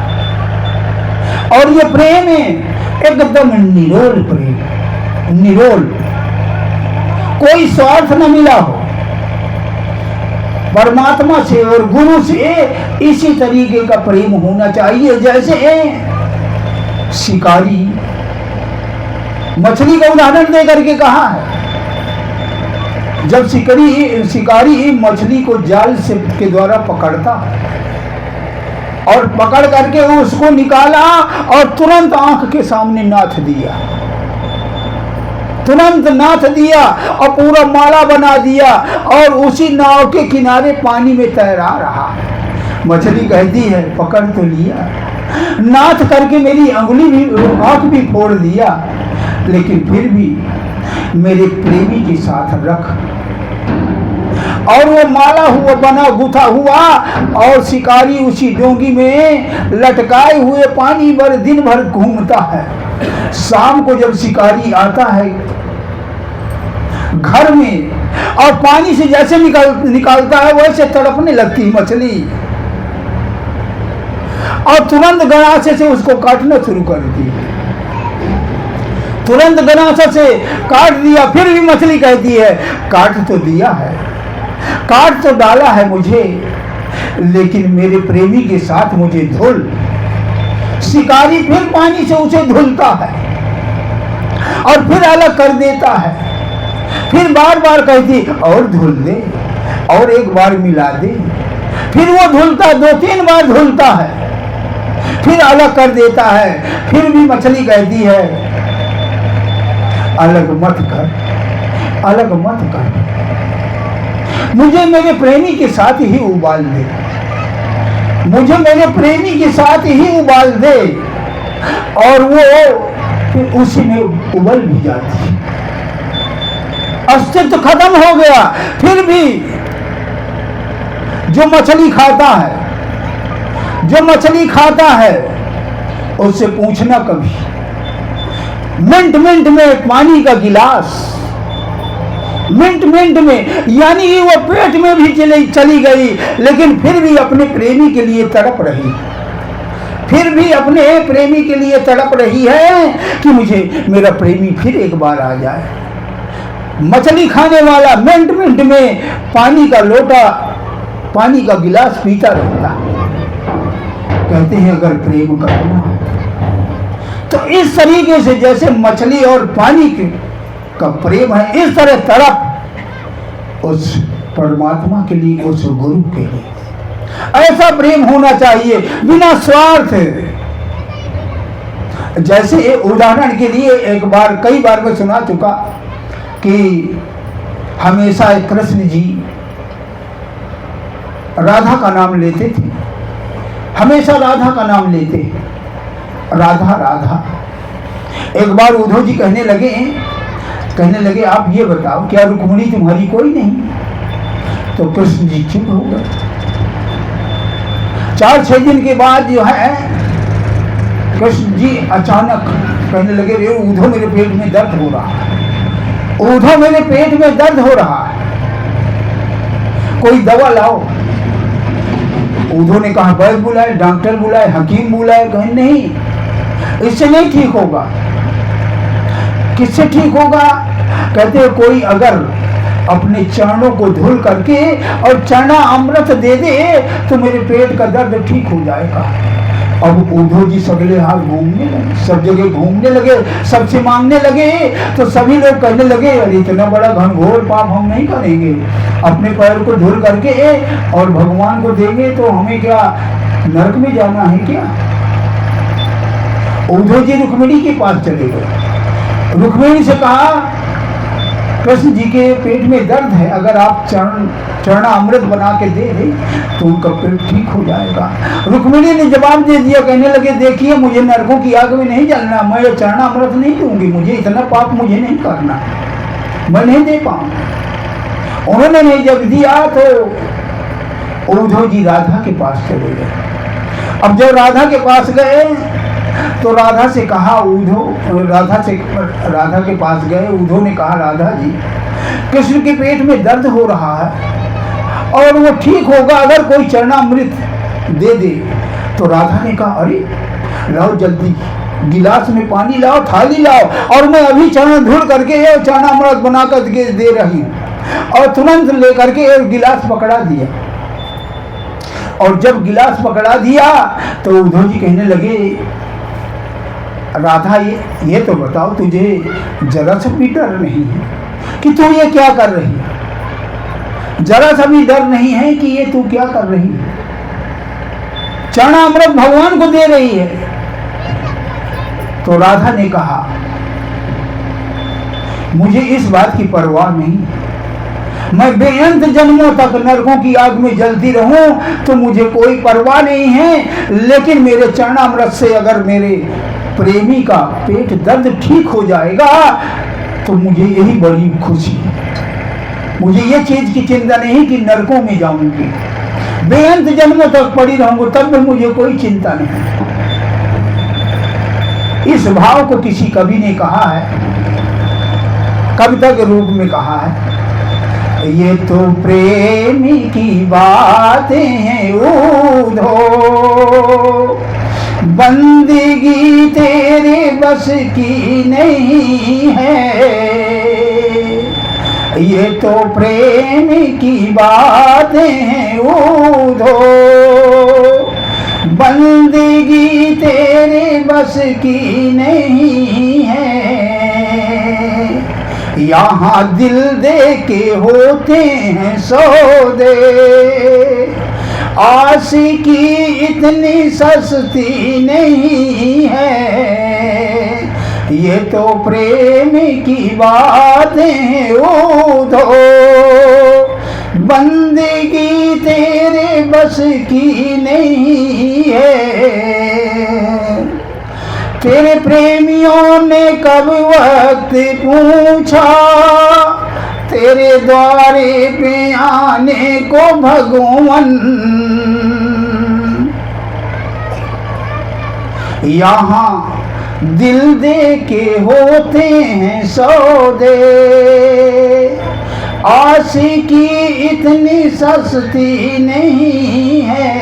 और ये प्रेम है एकदम निरोल प्रेम, निरोल, कोई स्वार्थ न मिला हो परमात्मा से और गुरु से। इसी तरीके का प्रेम होना चाहिए। जैसे शिकारी मछली का उदाहरण दे करके कहा है, जब शिकारी मछली को जाल से के द्वारा पकड़ता है और पकड़ करके उसको निकाला और तुरंत आंख के सामने नाथ दिया, तुरंत नाथ दिया और पूरा माला बना दिया और उसी नाव के किनारे पानी में तैरा रहा। मछली कहती है पकड़ तो लिया, नाथ करके मेरी अंगुली भी, आंख भी फोड़ दिया, लेकिन फिर भी मेरे प्रेमी के साथ रख। और वो माला हुआ बना गुथा हुआ और शिकारी उसी डोंगी में लटकाए हुए पानी भर दिन भर घूमता है। शाम को जब शिकारी आता है घर में और पानी से जैसे निकालता है वैसे तड़पने लगती मछली और तुरंत गणासे से उसको काटना शुरू कर दिया, तुरंत गणासा से काट दिया। फिर भी मछली कहती है काट तो दिया है, काट तो डाला है मुझे, लेकिन मेरे प्रेमी के साथ मुझे धुल। शिकारी फिर पानी से उसे धुलता है और फिर अलग कर देता है, फिर बार बार कहती और धुल दे और एक बार मिला दे, फिर वो धुलता, 2-3 बार धुलता है, फिर अलग कर देता है। फिर भी मछली कहती है अलग मत कर, अलग मत कर, मुझे मेरे प्रेमी के साथ ही उबाल दे, मुझे मेरे प्रेमी के साथ ही उबाल दे। और वो फिर उसी में उबल भी जाती है, अस्तित्व खत्म हो गया। फिर भी जो मछली खाता है, जो मछली खाता है उससे पूछना कभी, मिनट मिनट में पानी का गिलास, मिनट मिनट में, यानी कि वो पेट में भी चली गई, लेकिन फिर भी अपने प्रेमी के लिए तड़प रही, फिर भी अपने प्रेमी के लिए तड़प रही है कि मुझे मेरा प्रेमी फिर एक बार आ जाए। मछली खाने वाला मिनट मिनट में पानी का लोटा, पानी का गिलास पीता रहता। कहते हैं अगर प्रेम करना तो इस तरीके से जैसे मछली और पानी का प्रेम है, इस तरह तड़प उस परमात्मा के लिए, उस गुरु के लिए। ऐसा प्रेम होना चाहिए बिना स्वार्थ। जैसे उदाहरण के लिए एक बार, कई बार मैं सुना चुका कि हमेशा कृष्ण जी राधा का नाम लेते थे, हमेशा राधा का नाम लेते, राधा राधा। एक बार उद्धव जी कहने लगे आप ये बताओ क्या रुक्मिणी तुम्हारी कोई नहीं? तो कृष्ण जी चुप हो गए। 4-6 दिन के बाद जो है कृष्ण जी अचानक कहने लगे रे उद्धव मेरे पेट में दर्द हो रहा है, उद्धव मेरे पेट में दर्द हो रहा है, कोई दवा लाओ। उद्धव ने कहा वैद्य बुलाए, डॉक्टर बुलाए, हकीम बुलाए। कहीं नहीं, इससे नहीं ठीक होगा। किससे ठीक होगा? कहते हैं कोई अगर अपने चरणों को धुल करके और चरना अमृत दे दे तो मेरे पेट का दर्द ठीक हो जाएगा। अब उद्धव जी सगले हाथ घूमने लगे, सब जगह घूमने लगे, सबसे मांगने लगे। तो सभी लोग कहने लगे अरे इतना बड़ा घनघोर पाप हम नहीं करेंगे, अपने पैर को धुल करके और भगवान को देंगे तो हमें क्या नरक में जाना है क्या? उद्धव जी रुक्मिणी के पास चले गए। रुक्मिणी से कहा कृष्ण जी के पेट में दर्द है, अगर आप चरना अमृत बना के दे दे तो उनका पेट ठीक हो जाएगा। रुक्मिणी ने जवाब दे दिया, कहने लगे देखिए मुझे नरकों की आग में नहीं जलना, मैं चरना अमृत नहीं दूंगी, मुझे इतना पाप मुझे नहीं करना, मैं नहीं दे पाऊंगा। उन्होंने नहीं जब दिया तो उद्धव जी राधा के पास चले गए। अब जब राधा के पास गए तो राधा से कहा, उद्धव राधा के पास गए। उद्धव ने कहा राधा जी कृष्ण के पेट में दर्द हो रहा है और वो ठीक होगा अगर कोई चरणामृत दे दे। तो राधा ने कहा अरे लाओ जल्दी, गिलास में पानी लाओ, थाली लाओ और मैं अभी चरण धुल करके चरणामृत बना कर दे रही हूँ। और तुरंत लेकर के एक गिलास पकड़ा दिया। और जब गिलास पकड़ा दिया तो उद्धव जी कहने लगे राधा ये तो बताओ तुझे जरा सा भी डर नहीं है कि तू ये क्या कर रही है? जरा सा भी डर नहीं है कि ये तू क्या कर रही है? चरणामृत भगवान को दे रही है। तो राधा ने कहा मुझे इस बात की परवाह नहीं, मैं बेअंत जन्मों तक नरकों की आग में जलती रहूं तो मुझे कोई परवाह नहीं है, लेकिन मेरे चरणामृत से अगर मेरे प्रेमी का पेट दर्द ठीक हो जाएगा तो मुझे यही बड़ी खुशी है। मुझे ये चीज की चिंता नहीं कि नरकों में जाऊंगी, बेअंत जन्मों तक पड़ी रहूंगी तब भी मुझे कोई चिंता नहीं। इस भाव को किसी कवि ने कहा है, कविता के रूप में कहा है, ये तो प्रेमी की बातें हैं उधो, बंदगी तेरे बस की नहीं है। ये तो प्रेमी की बातें हैं उधो, बंदगी तेरे बस की नहीं है। यहाँ दिल दे के होते हैं सौदे, आशिकी इतनी सस्ती नहीं है। ये तो प्रेम की बातें हैं उधो, बंदगी तेरे बस की नहीं है। तेरे प्रेमियों ने कब वक्त पूछा, तेरे द्वारे पे आने को भगवान। यहाँ दिल दे के होते हैं सौदे, आशिकी इतनी सस्ती नहीं है।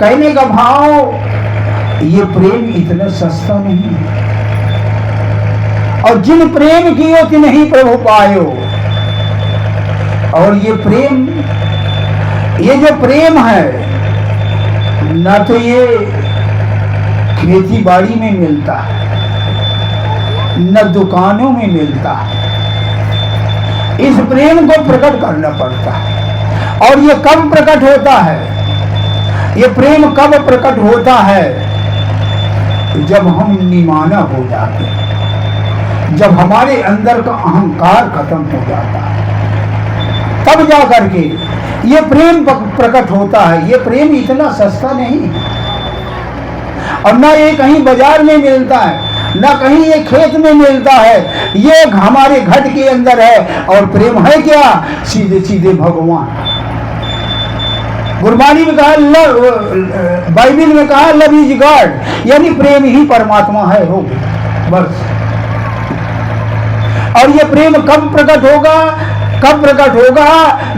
कहने का भाव, ये प्रेम इतना सस्ता नहीं है, और जिन प्रेम कियो कि नहीं प्रभु पायो। और ये प्रेम, ये जो प्रेम है ना तो ये खेती बाड़ी में मिलता है, न दुकानों में मिलता है। इस प्रेम को प्रकट करना पड़ता है। और ये कब प्रकट होता है? ये प्रेम कब प्रकट होता है? जब हम निमाना हो जाते हैं, जब हमारे अंदर का अहंकार खत्म हो जाता है, तब जा करके ये प्रेम प्रकट होता है। ये प्रेम इतना सस्ता नहीं है, और ना ये कहीं बाजार में मिलता है, ना कहीं ये खेत में मिलता है। ये हमारे घट के अंदर है। और प्रेम है क्या? सीधे सीधे भगवान। गुरबानी में कहा, बाइबिल में कहा लव इज गॉड, यानी प्रेम ही परमात्मा है हो बस। और ये प्रेम कब प्रकट होगा? कब प्रकट होगा?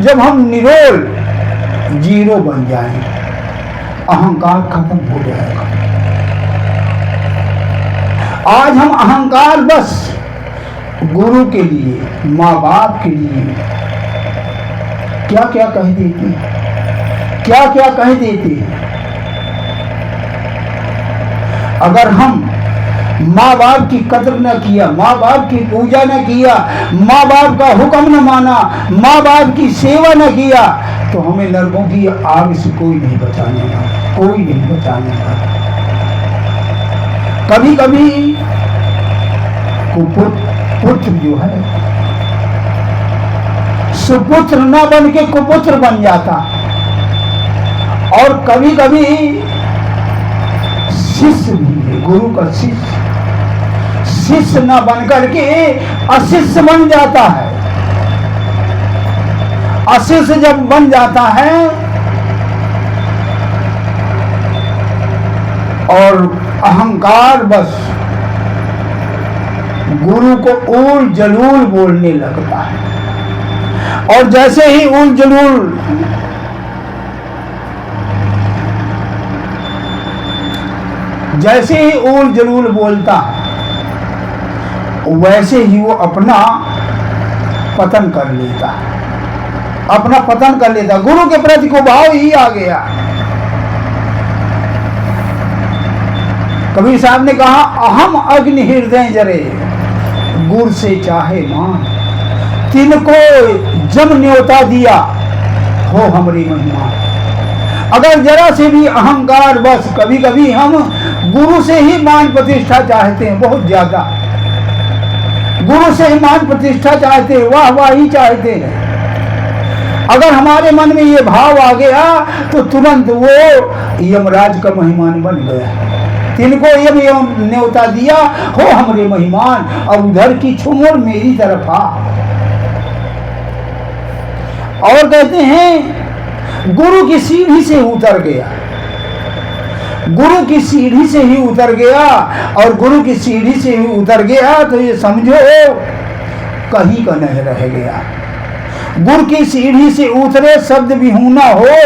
जब हम निरोल जीरो बन जाएंगे, अहंकार खत्म हो जाएगा। आज हम अहंकार बस गुरु के लिए, माँ बाप के लिए क्या क्या कह देते हैं, क्या क्या कह देते हैं। अगर हम माँ बाप की कद्र न किया, माँ बाप की पूजा न किया, माँ बाप का हुक्म न माना, माँ बाप की सेवा न किया, तो हमें नरकों की आग से कोई नहीं बचाने वाला, कोई नहीं बचाने वाला। कभी कभी पुत्र जो है सुपुत्र न बन के कुपुत्र बन जाता, और कभी कभी शिष्य भी है, गुरु का शिष्य, शिष्य न बन करके अशिष्य बन जाता है। अशिष्य जब बन जाता है और अहंकार बस गुरु को उल जलूल बोलने लगता है, और जैसे ही उल जलूल जैसे ही उल जलूल बोलता है, वैसे ही वो अपना पतन कर लेता है, अपना पतन कर लेता। गुरु के प्रति को भाव ही आ गया। कबीर साहब ने कहा, अहम अग्नि हृदय जरे, गुर से चाहे मान, तिनको जम न्योता दिया हो हमरी महिमा। अगर जरा से भी अहंकार, बस कभी कभी हम गुरु से ही मान प्रतिष्ठा चाहते हैं, बहुत ज्यादा गुरु से ही मान प्रतिष्ठा चाहते हैं, वाहवाही चाहते हैं। अगर हमारे मन में ये भाव आ गया तो तुरंत वो यमराज का मेहमान बन गया। तिनको यम न्योता दिया, हो हमरे मेहमान, अब उधर की छुमोर मेरी तरफ आ। और कहते हैं गुरु की सीढ़ी से उतर गया, गुरु की सीढ़ी से ही उतर गया। और गुरु की सीढ़ी से ही उतर गया तो ये समझो कहीं का नहीं रह गया। गुरु की सीढ़ी से उतरे शब्द विहूना होए,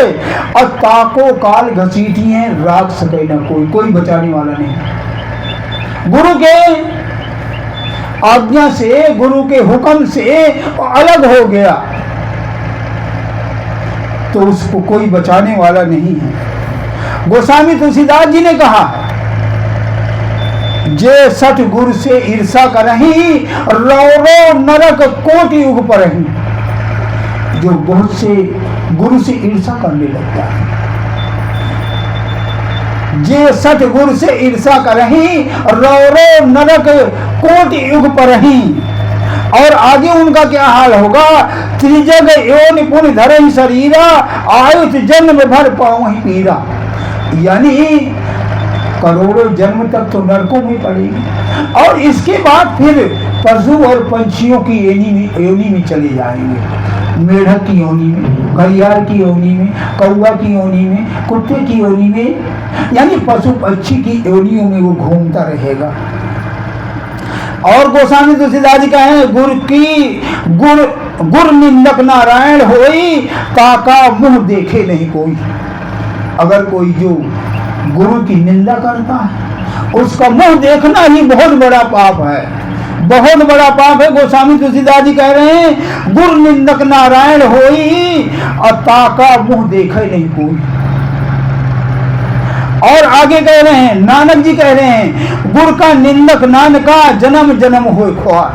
और ताको काल घसीटिए राख सके न कोई, कोई बचाने वाला नहीं। गुरु के आज्ञा से, गुरु के हुक्म से अलग हो गया तो उसको कोई बचाने वाला नहीं है। गोस्वामी तुलसीदास जी ने कहा, जे सठ गुरु से ईर्षा करही, रौरो नरक कोटि युग परही। जो बहुत से गुरु से ईर्षा करने लगता है, जे सठ गुरु से ईर्षा करही, रौरो नरक कोटि युग परही। और आगे उनका क्या हाल होगा, त्रिजग योनि पुण्य धरहि शरीरा, आयुष जन्म भर पावहि पीरा। यानी करोड़ों जन्म तक तो नरकों में पड़ेगी, और इसके बाद फिर पशु और पंछियों की योनि में चले जाएंगे। मेढक की योनि में, घड़ियाल की योनि में, कौवा की योनि में, कुत्ते की योनि में, यानी पशु पक्षी की योनियों में वो घूमता रहेगा। और गोस्वामी तुलसीदास जी कहे, गुर निंदक नारायण होई, ताका मुंह देखे नहीं कोई। अगर कोई जो गुरु की निंदा करता है, उसका मुंह देखना ही बहुत बड़ा पाप है, बहुत बड़ा पाप है। गोस्वामी तुलसीदास जी कह रहे हैं, गुर निंदक नारायण होई, और ताका मुंह देखे नहीं कोई। और आगे कह रहे हैं, नानक जी कह रहे हैं, गुरु का निंदक नानका जन्म जन्म होए ख्वार।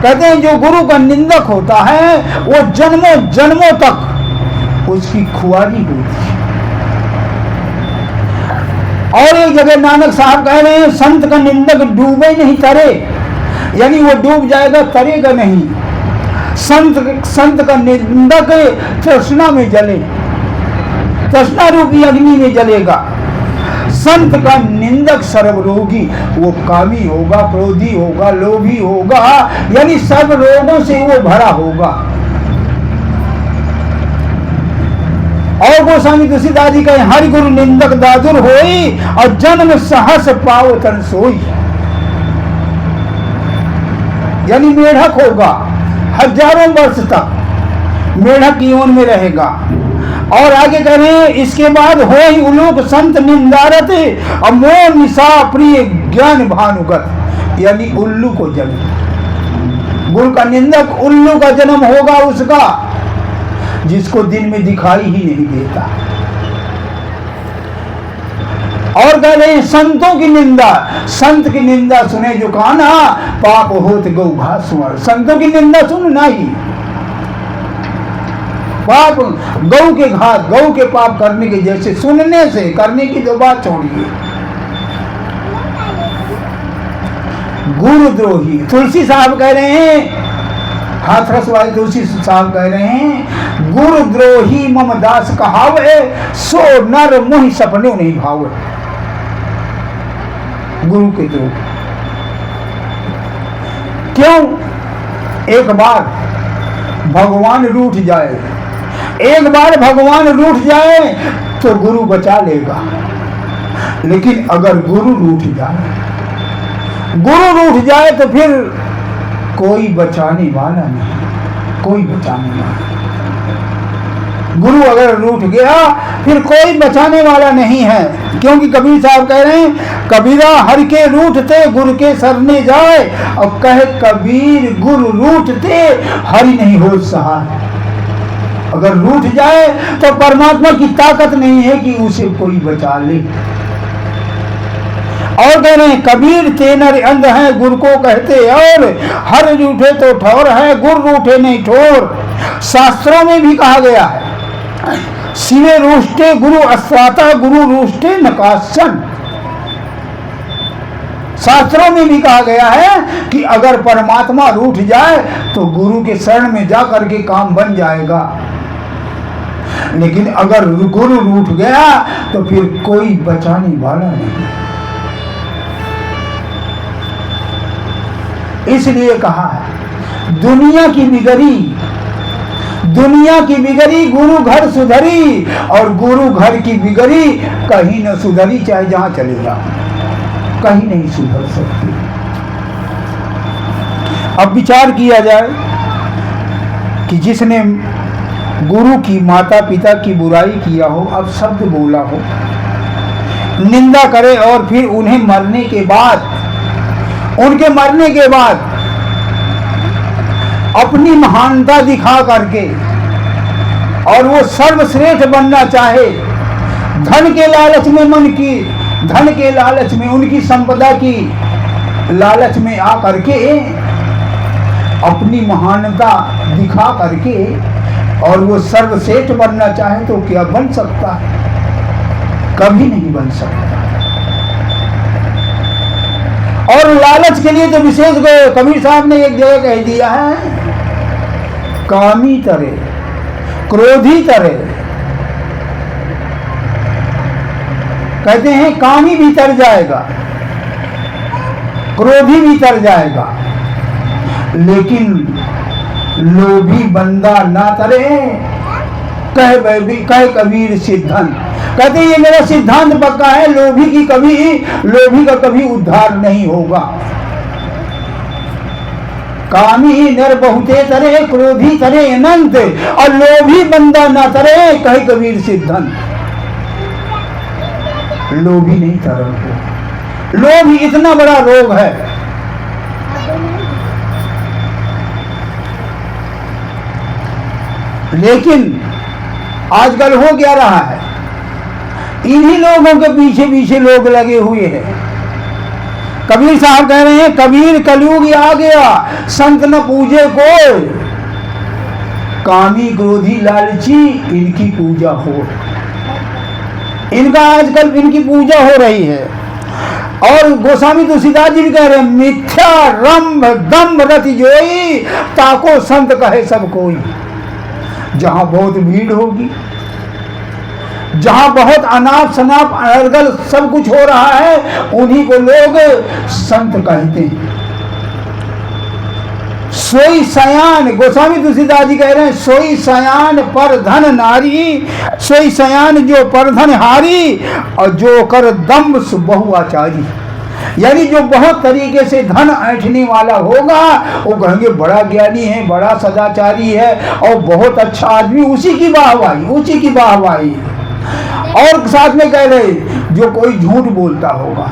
कहते हैं जो गुरु का निंदक होता है वो जन्मों जन्मों तक उसकी खुआरी होती है। और एक जगह नानक साहब कह रहे हैं, संत का निंदक डूबे नहीं तरे, यानी वो डूब जाएगा, तरेगा नहीं। संत का निंदक तृष्णा में जले, तृष्णा रूपी अग्नि में जलेगा। संत का निंदक सर्वरोगी, वो कामी होगा, क्रोधी होगा, लोभी होगा, यानी सब रोगों से वो भरा होगा। और गोस्वामी तुलसीदास जी कहे, हरि गुरु निंदक दादुर होई, और जन्म सहस पाव तन सोई। यानी मेढक होगा, हजारों वर्ष तक मेढक की योनि में रहेगा। और आगे कह रहे हैं, इसके बाद हो ही उलूक संत निंदारत, और मोह निशा प्रिय ज्ञान भानुगत। यानी उल्लू को जन्म, गुरु का निंदक उल्लू का जन्म होगा उसका, जिसको दिन में दिखाई ही नहीं देता। और कह रहे हैं, संतों की निंदा, संत की निंदा सुने जो काना, पाप होत गौ घास। संतों की निंदा सुनना ही पाप, गौ के घात, गौ के पाप करने के जैसे, सुनने से, करने की तो बात छोड़िए। गुरुद्रोही तुलसी साहब कह रहे हैं, हाथरस वाले तुलसी साहब कह रहे हैं, गुरुद्रोही मम दास कहावे, सो नर मुहि सपने नहीं भावे। गुरु के द्रोह क्यों? एक बार भगवान रूठ जाए, एक बार भगवान रूठ जाए तो गुरु बचा लेगा, लेकिन अगर गुरु रूठ जाए तो फिर कोई बचाने वाला नहीं, कोई बचाने वाला। गुरु अगर रूठ गया फिर कोई बचाने वाला नहीं है। क्योंकि कबीर साहब कह रहे हैं, कबीरा हर के रूठते गुरु के सरने जाए, और कहे कबीर गुरु रूठते हरि नहीं हो सहाय। अगर रूठ जाए तो परमात्मा की ताकत नहीं है कि उसे कोई बचा ले। और कह रहे हैं, कबीर तेनर अंध है गुरु को कहते, और हर रूठे तो ठौर है, गुरु रूठे नहीं ठोर। शास्त्रों में भी कहा गया है, शिवे रूष्टे गुरु अस्वाता गुरु रूष्टे नकाशन। शास्त्रों में भी कहा गया है कि अगर परमात्मा रूठ जाए तो गुरु के शरण में जा करके काम बन जाएगा, लेकिन अगर गुरु रूठ गया तो फिर कोई बचाने वाला नहीं। इसलिए कहा है दुनिया की बिगड़ी गुरु घर सुधरी, और गुरु घर की बिगड़ी कहीं न सुधरी, चाहे जहां चले जाओ कहीं नहीं सुधर सकती। अब विचार किया जाए कि जिसने गुरु की माता पिता की बुराई किया हो, अब शब्द बोला हो, निंदा करे और फिर उन्हें मरने के बाद अपनी महानता दिखा करके और वो सर्वश्रेष्ठ बनना चाहे, धन के लालच में उनकी संपदा की लालच में आ करके अपनी महानता दिखा करके और वो सर्वश्रेष्ठ बनना चाहे तो क्या बन सकता है? कभी नहीं बन सकता। और लालच के लिए तो विशेष कबीर साहब ने एक जगह कह दिया है, कामी तरे क्रोधी तरे। कहते हैं कामी भी तर जाएगा, क्रोधी भी तर जाएगा, लेकिन लोभी बंदा ना तरे। कह कबीर सिद्धांत, कहते ये मेरा सिद्धांत पक्का है, लोभी का कभी उद्धार नहीं होगा। कामी नर बहुते तरे क्रोधी तरे अनंत, और लोभी बंदा ना तरे, कहे कबीर सिद्धांत। लोभी नहीं तरल, लोभ इतना बड़ा रोग है। लेकिन आजकल हो क्या रहा है, इन्हीं लोगों के पीछे लोग लगे हुए हैं। कबीर साहब कह रहे हैं, कबीर कलयुग आ गया, संत न पूजे को, कामी क्रोधी लालची इनकी पूजा हो। आजकल इनकी पूजा हो रही है। और गोस्वामी तुलसीदास जी भी कह रहे हैं, मिथ्या रंभ दम्भ रति जोई, ताको संत कहे सब कोई। जहां बहुत भीड़ होगी, जहां बहुत अनाप शनाप अनर्गल सब कुछ हो रहा है, उन्हीं को लोग संत कहते हैं। सोई सयान, गोस्वामी तुलसीदास जी कह रहे हैं, सोई सयान पर धन नारी, सोई सयान जो पर धन हारी, और जो कर दम्भ बहु आचारी। यानी जो बहुत तरीके से धन ऐंठने वाला होगा, वो कहेंगे बड़ा ज्ञानी है, बड़ा सदाचारी है और बहुत अच्छा आदमी, उसी की वाहवाही। और साथ में कह रहे, जो कोई झूठ बोलता होगा,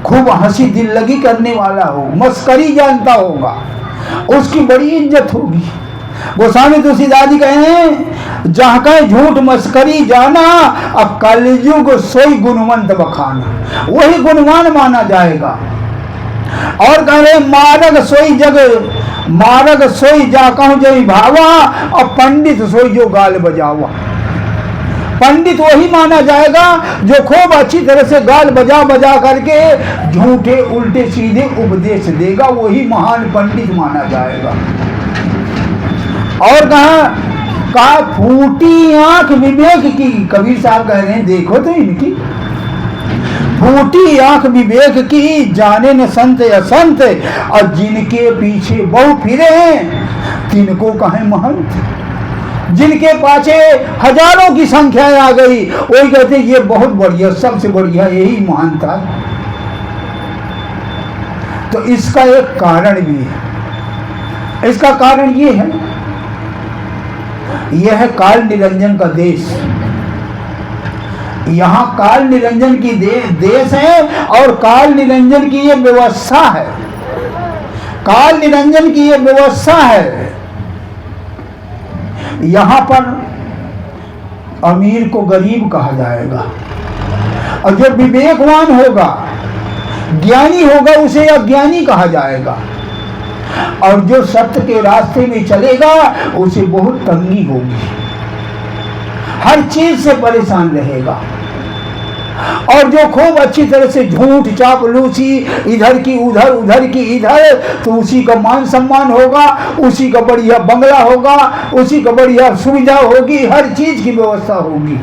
खूब हंसी दिल लगी करने वाला हो, मस्करी जानता होगा, उसकी बड़ी इज्जत होगी। गोस्वामी तुलसीदास जी कहे हैं, जहाँ कहे झूठ मस्करी जाना, अब कलयुग सोई गुणवंत बखाना, वही गुणवान माना जाएगा। और कह रहे, मारग सोई जा कहूँ जय भावा, और पंडित सोई जो गाल बजावा। पंडित वही माना जाएगा जो खूब अच्छी तरह से गाल बजा करके झूठे उल्टे सीधे उपदेश देगा, वही महान पंडित माना जाएगा। और कहा फूटी आंख विवेक की, कबीर साहब कह रहे हैं, देखो तो इनकी फूटी आंख विवेक की, जाने न संत असंत, और जिनके पीछे बहु फिरे हैं तिनको कहें महंत। जिनके पाछे हजारों की संख्या आ गई, वही कहते ये बहुत बढ़िया, सबसे बढ़िया यही महानता है। तो इसका एक कारण भी है। इसका कारण ये है, यह है काल निरंजन का देश। यहाँ काल निरंजन की देश है, और काल निरंजन की ये व्यवस्था है। काल निरंजन की ये व्यवस्था है। यहाँ पर अमीर को गरीब कहा जाएगा, और जो विवेकवान होगा, ज्ञानी होगा, उसे अज्ञानी कहा जाएगा, और जो सत्य के रास्ते में चलेगा उसे बहुत तंगी होगी। हर चीज से परेशान रहेगा। और जो खूब अच्छी तरह से झूठ चापलूसी, इधर की उधर उधर की इधर, तो उसी का मान सम्मान होगा, उसी का बढ़िया बंगला होगा, उसी का बढ़िया सुविधा होगी, हर चीज की व्यवस्था होगी।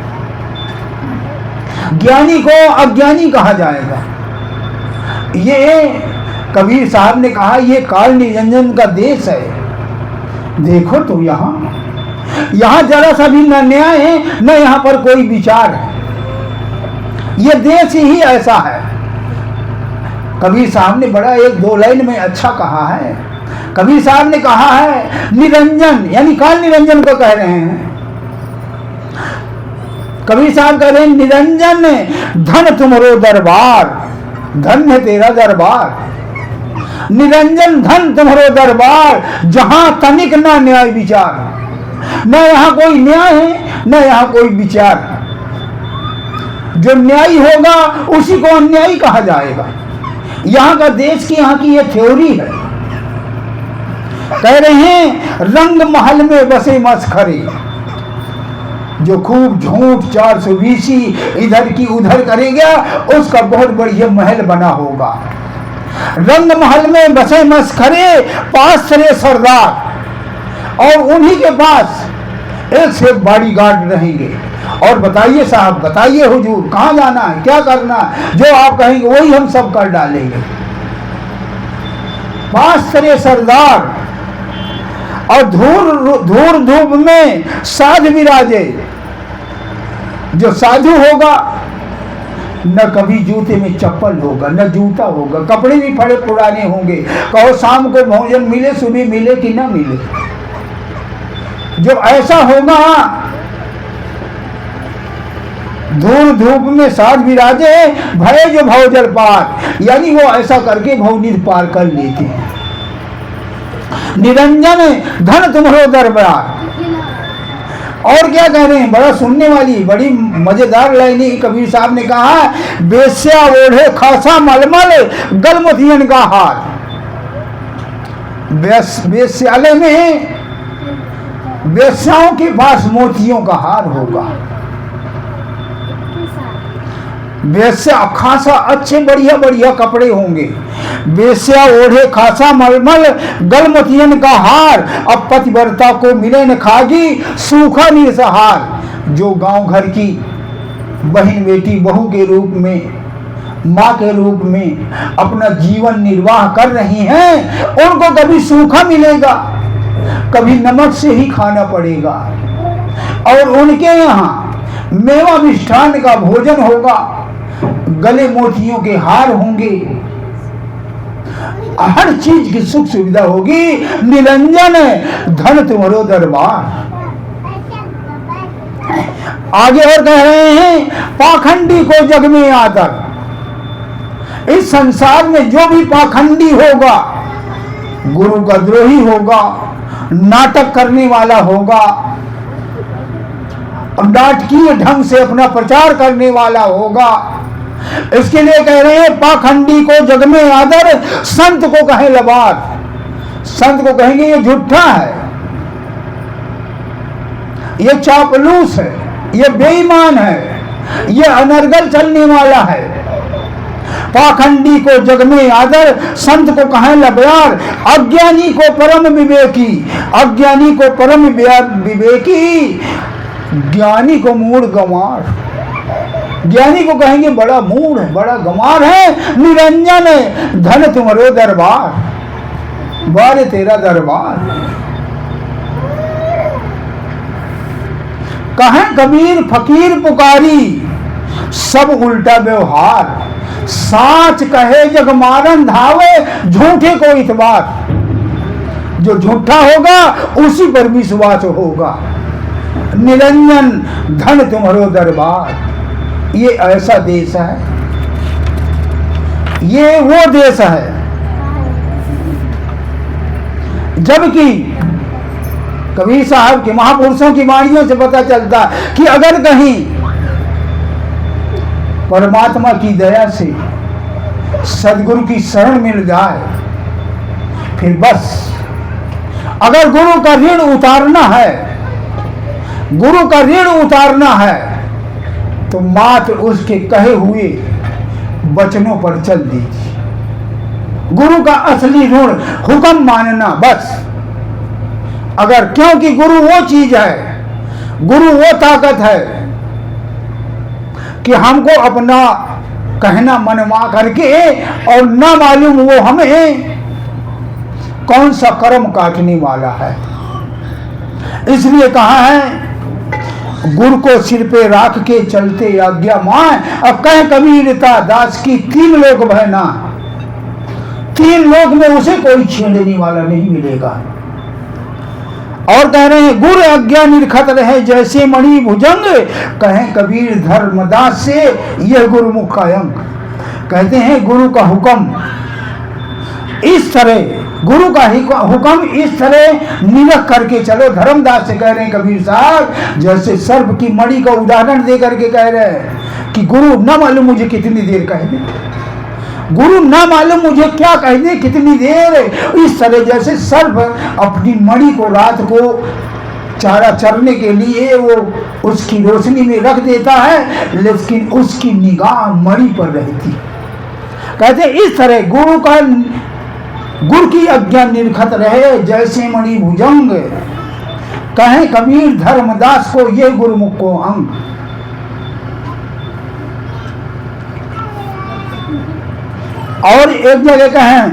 ज्ञानी को अज्ञानी कहा जाएगा। ये कबीर साहब ने कहा ये काल निरंजन का देश है। देखो तो यहाँ जरा सा भी न न्याय है, न यहाँ पर कोई विचार है। ये देश ही ऐसा है। कबीर साहब ने बड़ा एक दो लाइन में अच्छा कहा है। कबीर साहब ने कहा है निरंजन, यानी काल निरंजन को कह रहे हैं। कबीर साहब कह रहे हैं निरंजन धन तुम्हारो दरबार, धन है तेरा दरबार। निरंजन धन तुम्हारो दरबार, जहां तनिक ना न्याय विचार। न यहाँ कोई न्याय है, न यहाँ कोई विचार। जो न्यायी होगा उसी को अन्यायी कहा जाएगा। यहाँ का देश की यहाँ की ये थ्योरी है। कह रहे हैं रंग महल में बसे मस्खरे, जो खूब झूठ 420 इधर की उधर करेगा उसका बहुत बढ़िया महल बना होगा। रंग महल में बसे मस्खरे, पास चले सरदार, और उन्हीं के पास एक से बॉडीगार्ड रहेंगे। और बताइए साहब, बताइए हुजूर, कहाँ जाना है, क्या करना है, जो आप कहेंगे वही हम सब कर डालेंगे। पास चले सरदार, और धूर धूप में साध विराजे। जो साधु होगा न कभी जूते में चप्पल होगा, न जूता होगा, कपड़े भी बड़े पुराने होंगे। कहो शाम को भोजन मिले, सुबह मिले कि ना मिले। जो ऐसा होगा धूल धूप में साध विराजे, भय जो भवजल पार, यानी वो ऐसा करके भवनिध पार कर लेते हैं। निरंजन धन तुम्हारो दरबार। और क्या कह रहे हैं, बड़ा सुनने वाली बड़ी मजेदार लाइन कबीर साहब ने कहा, बेस्या ओढ़े खासा मलमल, गलमतियन का हार। बेस्यालय में बेस्याओं के पास मोतियों का हार होगा। बेस्या खासा अच्छे बढ़िया बढ़िया कपड़े होंगे। बेस्या ओढ़े खासा मलमल, गलमतियन का हार। अब पतिव्रता को मिले न खागी, सूखा निसहार। जो गांव घर की बहन बेटी बहू के रूप में, माँ के रूप में अपना जीवन निर्वाह कर रही हैं, उनको कभी सूखा मिलेगा, कभी नमक से ही खाना पड़ेगा। और उनके यहाँ मेवा मिष्ठान का भोजन होगा, गले मोतियों के हार होंगे, हर चीज की सुख सुविधा होगी। निरंजन धन तुम्हारो दरबार। आगे और कह रहे हैं, पाखंडी को जग में आदर। इस संसार में जो भी पाखंडी होगा, गुरु का द्रोही होगा, नाटक करने वाला होगा, नाटकीय ढंग से अपना प्रचार करने वाला होगा, इसके लिए कह रहे हैं पाखंडी को जग में आदर, संत को कहे लबार। संत को कहेंगे ये झूठा है, ये चापलूस है, ये बेईमान है, ये अनर्गल चलने वाला है। पाखंडी को जग में आदर, संत को कहे लबार। अज्ञानी को परम विवेकी, अज्ञानी को परम विवेकी, ज्ञानी को मूढ़ गंवार। ज्ञानी को कहेंगे बड़ा मूढ़ है, बड़ा गंवार है। निरंजन धन तुम्हारो दरबार, बारे तेरा दरबार। कहे कबीर फकीर पुकारी, सब उल्टा व्यवहार। साच कहे जग मारन धावे, झूठे को इतबार। जो झूठा होगा उसी पर विश्वास होगा। निरंजन धन तुम्हारो दरबार। ये ऐसा देश है, ये वो देश है। जबकि कबीर साहब के महापुरुषों की वाणियों से पता चलता कि अगर कहीं परमात्मा की दया से सदगुरु की शरण मिल जाए, फिर बस। अगर गुरु का ऋण उतारना है गुरु का ऋण उतारना है तो मात्र उसके कहे हुए वचनों पर चल दीजिए। गुरु का असली ऋण हुक्म मानना बस। अगर, क्योंकि गुरु वो चीज है, गुरु वो ताकत है कि हमको अपना कहना मनवा करके और ना मालूम वो हमें कौन सा कर्म काटने वाला है। इसलिए कहा है, गुरु को सिर पे राख के चलते आज्ञा मान, अब कह कबीरता दास की 3 लोक बहना, 3 लोक में उसे कोई छेड़ने वाला नहीं मिलेगा। और कह रहे हैं, गुरु आज्ञा निरखत रहे जैसे मणि भुजंग, कहें कबीर धर्मदास से यह गुरुमुख का अंग। कहते हैं गुरु का हुक्म इस तरह, गुरु का हुक्म इस तरह निरख करके चलो। धर्मदास से कह रहे हैं कबीर साहब, जैसे सर्प की मणि का उदाहरण दे करके कह रहे हैं कि गुरु ना मालूम मुझे कितनी देर कह दे, गुरु ना मालूम मुझे क्या कह दे कितनी देर। इस तरह जैसे सर्प अपनी मणि को रात को चारा चरने के लिए वो उसकी रोशनी में रख देता है, लेकिन उसकी निगाह मणि पर रहती। कहते इस तरह गुरु की आज्ञा निरखत रहे जैसे मणि भुजंग, कहें कबीर धर्मदास को ये गुरुमुख को अंग। और एक जगह कहें,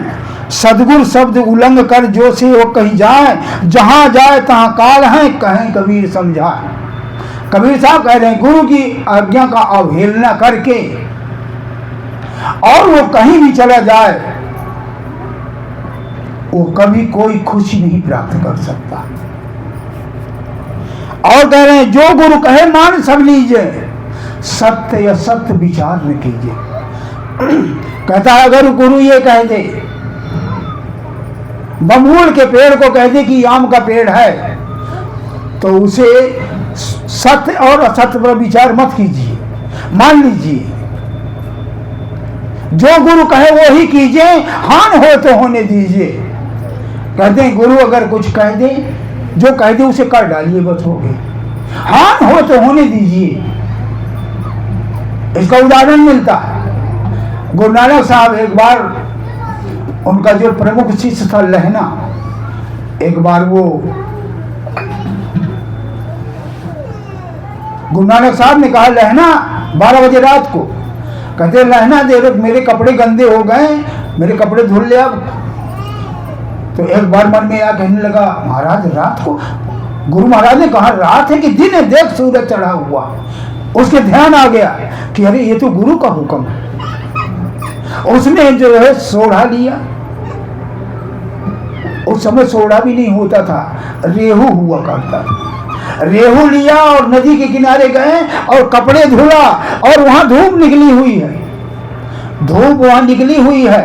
सदगुरु शब्द उल्लंघ कर जो से वो कहीं जाए, जहां जाए तहां काल है, कहें कबीर समझाए। कबीर साहब कह रहे हैं, गुरु की आज्ञा का अवहेलना करके और वो कहीं भी चला जाए, वो कभी कोई खुशी नहीं प्राप्त कर सकता। और कह रहे हैं, जो गुरु कहे मान सब लीजिए, सत्य या सत्य विचार न कीजिए। कहता है, अगर गुरु ये कह दे, बबूल के पेड़ को कह दे कि आम का पेड़ है, तो उसे सत्य और असत्य पर विचार मत कीजिए, मान लीजिए। जो गुरु कहे वो ही कीजिए, हान हो तो होने दीजिए। कहते हैं, गुरु अगर कुछ कह दे, जो कह दे उसे कर डालिए, बस हो गए। हान हो तो होने दीजिए। इसका उदाहरण मिलता है, गुरु नानक साहब एक बार, उनका जो प्रमुख शिष्य था लहना, एक बार वो गुरु नानक साहब ने कहा, लहना 12 बजे रात को, कहते लहना दे मेरे कपड़े गंदे हो गए, मेरे कपड़े धुल ले अब। तो एक बार मन में यह कहने लगा, महाराज रात को, गुरु महाराज ने कहा रात है कि दिन है, देख सूरज चढ़ा हुआ। उसके ध्यान आ गया कि अरे ये तो गुरु का हुक्म है। उसने जो है सोढ़ा लिया, उस समय सोढ़ा भी नहीं होता था, रेहू हुआ करता था। रेहू लिया और नदी के किनारे गए और कपड़े धुला, और वहां धूप निकली हुई है, धूप वहां निकली हुई है,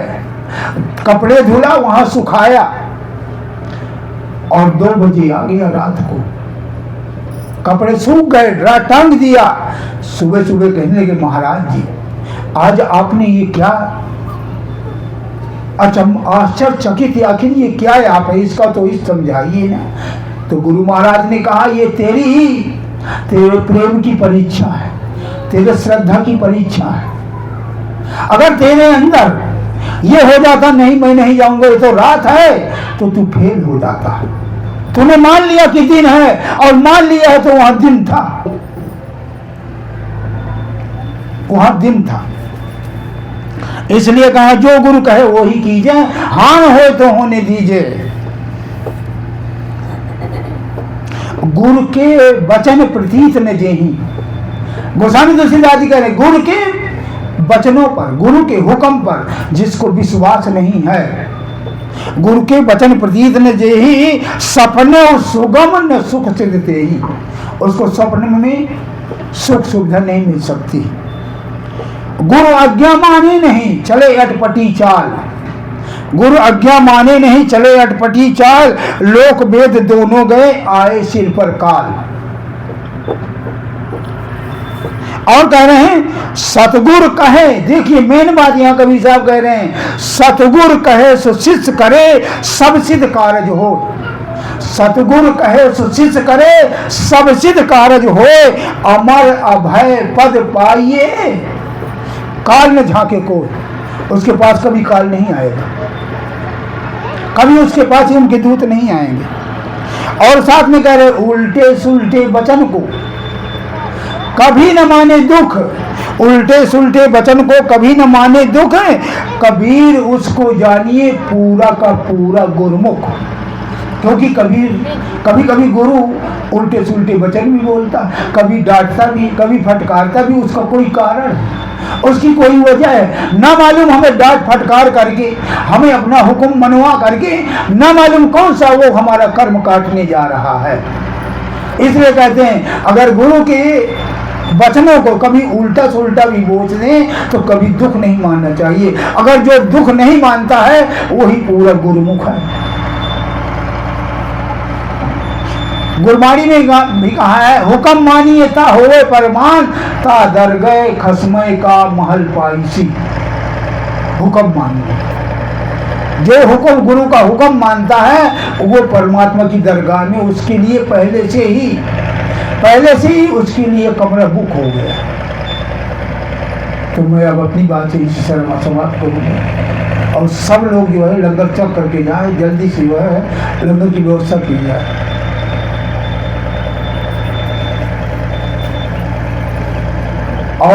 कपड़े धुला, वहां सुखाया, और 2 बजे आ गया रात को, कपड़े सूख गए, टांग दिया। सुबह सुबह कहने लगे, महाराज जी आज आपने ये क्या आश्चर्यचकित, आखिर ये क्या है आप, इसका तो इस समझाइए ना। तो गुरु महाराज ने कहा, ये तेरे प्रेम की परीक्षा है, तेरे श्रद्धा की परीक्षा है। अगर तेरे अंदर ये हो जाता, नहीं मैं नहीं जाऊंगा, ये तो रात है, तो तू फेल हो जाता। तूने मान लिया कि दिन है, और मान लिया है तो वहां दिन था, वहां दिन था। इसलिए कहा, जो गुरु कहे वो ही कीजिए, हान हो तो होने दीजिए। गुरु के वचन प्रतीत न जेहि, गोस्वामी तुलसीदास जी कह रहे, गुरु के वचनों पर, गुरु के हुक्म पर जिसको विश्वास नहीं है, गुरु के वचन प्रतीत न जेहि, सपने और सुगम न सुख सिद्धते ही, उसको सपने में सुख सुविधा नहीं मिल सकती। गुरु आज्ञा माने नहीं चले अटपटी चाल, गुरु आज्ञा माने नहीं चले अटपटी चाल, लोक वेद दोनों गए आए सिर पर काल। और कह रहे हैं, सतगुरु कहे, देखिए मेन बात यहां कबीर साहब कह रहे हैं, सतगुरु कहे सो शिष्य करे, सब सिद्ध कारज हो। सतगुरु कहे सुशिष्य करे, सब सिद्ध कारज होए, अमर अभय पद पाइए। काल न झांके कोई, उसके पास कभी काल नहीं आएगा, कभी उसके पास उनके दूत नहीं आएंगे। और साथ में कह रहे उल्टे सुलटे वचन को कभी न माने दुख, उल्टे सुलटे वचन को कभी न माने दुख, कबीर उसको जानिए पूरा का पूरा गुरुमुख। क्योंकि कभी कभी गुरु उल्टे सुलटे वचन भी बोलता, कभी डांटता भी, कभी फटकारता भी, उसका कोई कारण, उसकी कोई वजह है ना मालूम। हमें डांट फटकार करके, हमें अपना हुक्म मनवा करके, ना मालूम कौन सा वो हमारा कर्म काटने जा रहा है। इसलिए कहते हैं अगर गुरु के वचनों को कभी उल्टा सुल्टा भी बोझ दें तो कभी दुख नहीं मानना चाहिए। अगर जो दुख नहीं मानता है वही पूरा गुरुमुख है। गुरबाणी में भी कहा है, हुक्म मानिए ता होवे परमान, ता दर गए खसमय का महल पाइसी। हुक्म मानिए, जो हुक्म गुरु का हुक्म मानता है वो परमात्मा की दरगाह में उसके लिए पहले से ही उसके लिए कमरा बुक हो गया। तो मैं अब अपनी बात से इसी तरह समाप्त करूँगा और सब लोग जो है लंगर चक करके जाए, जल्दी से जो है लंगर की व्यवस्था की जाए।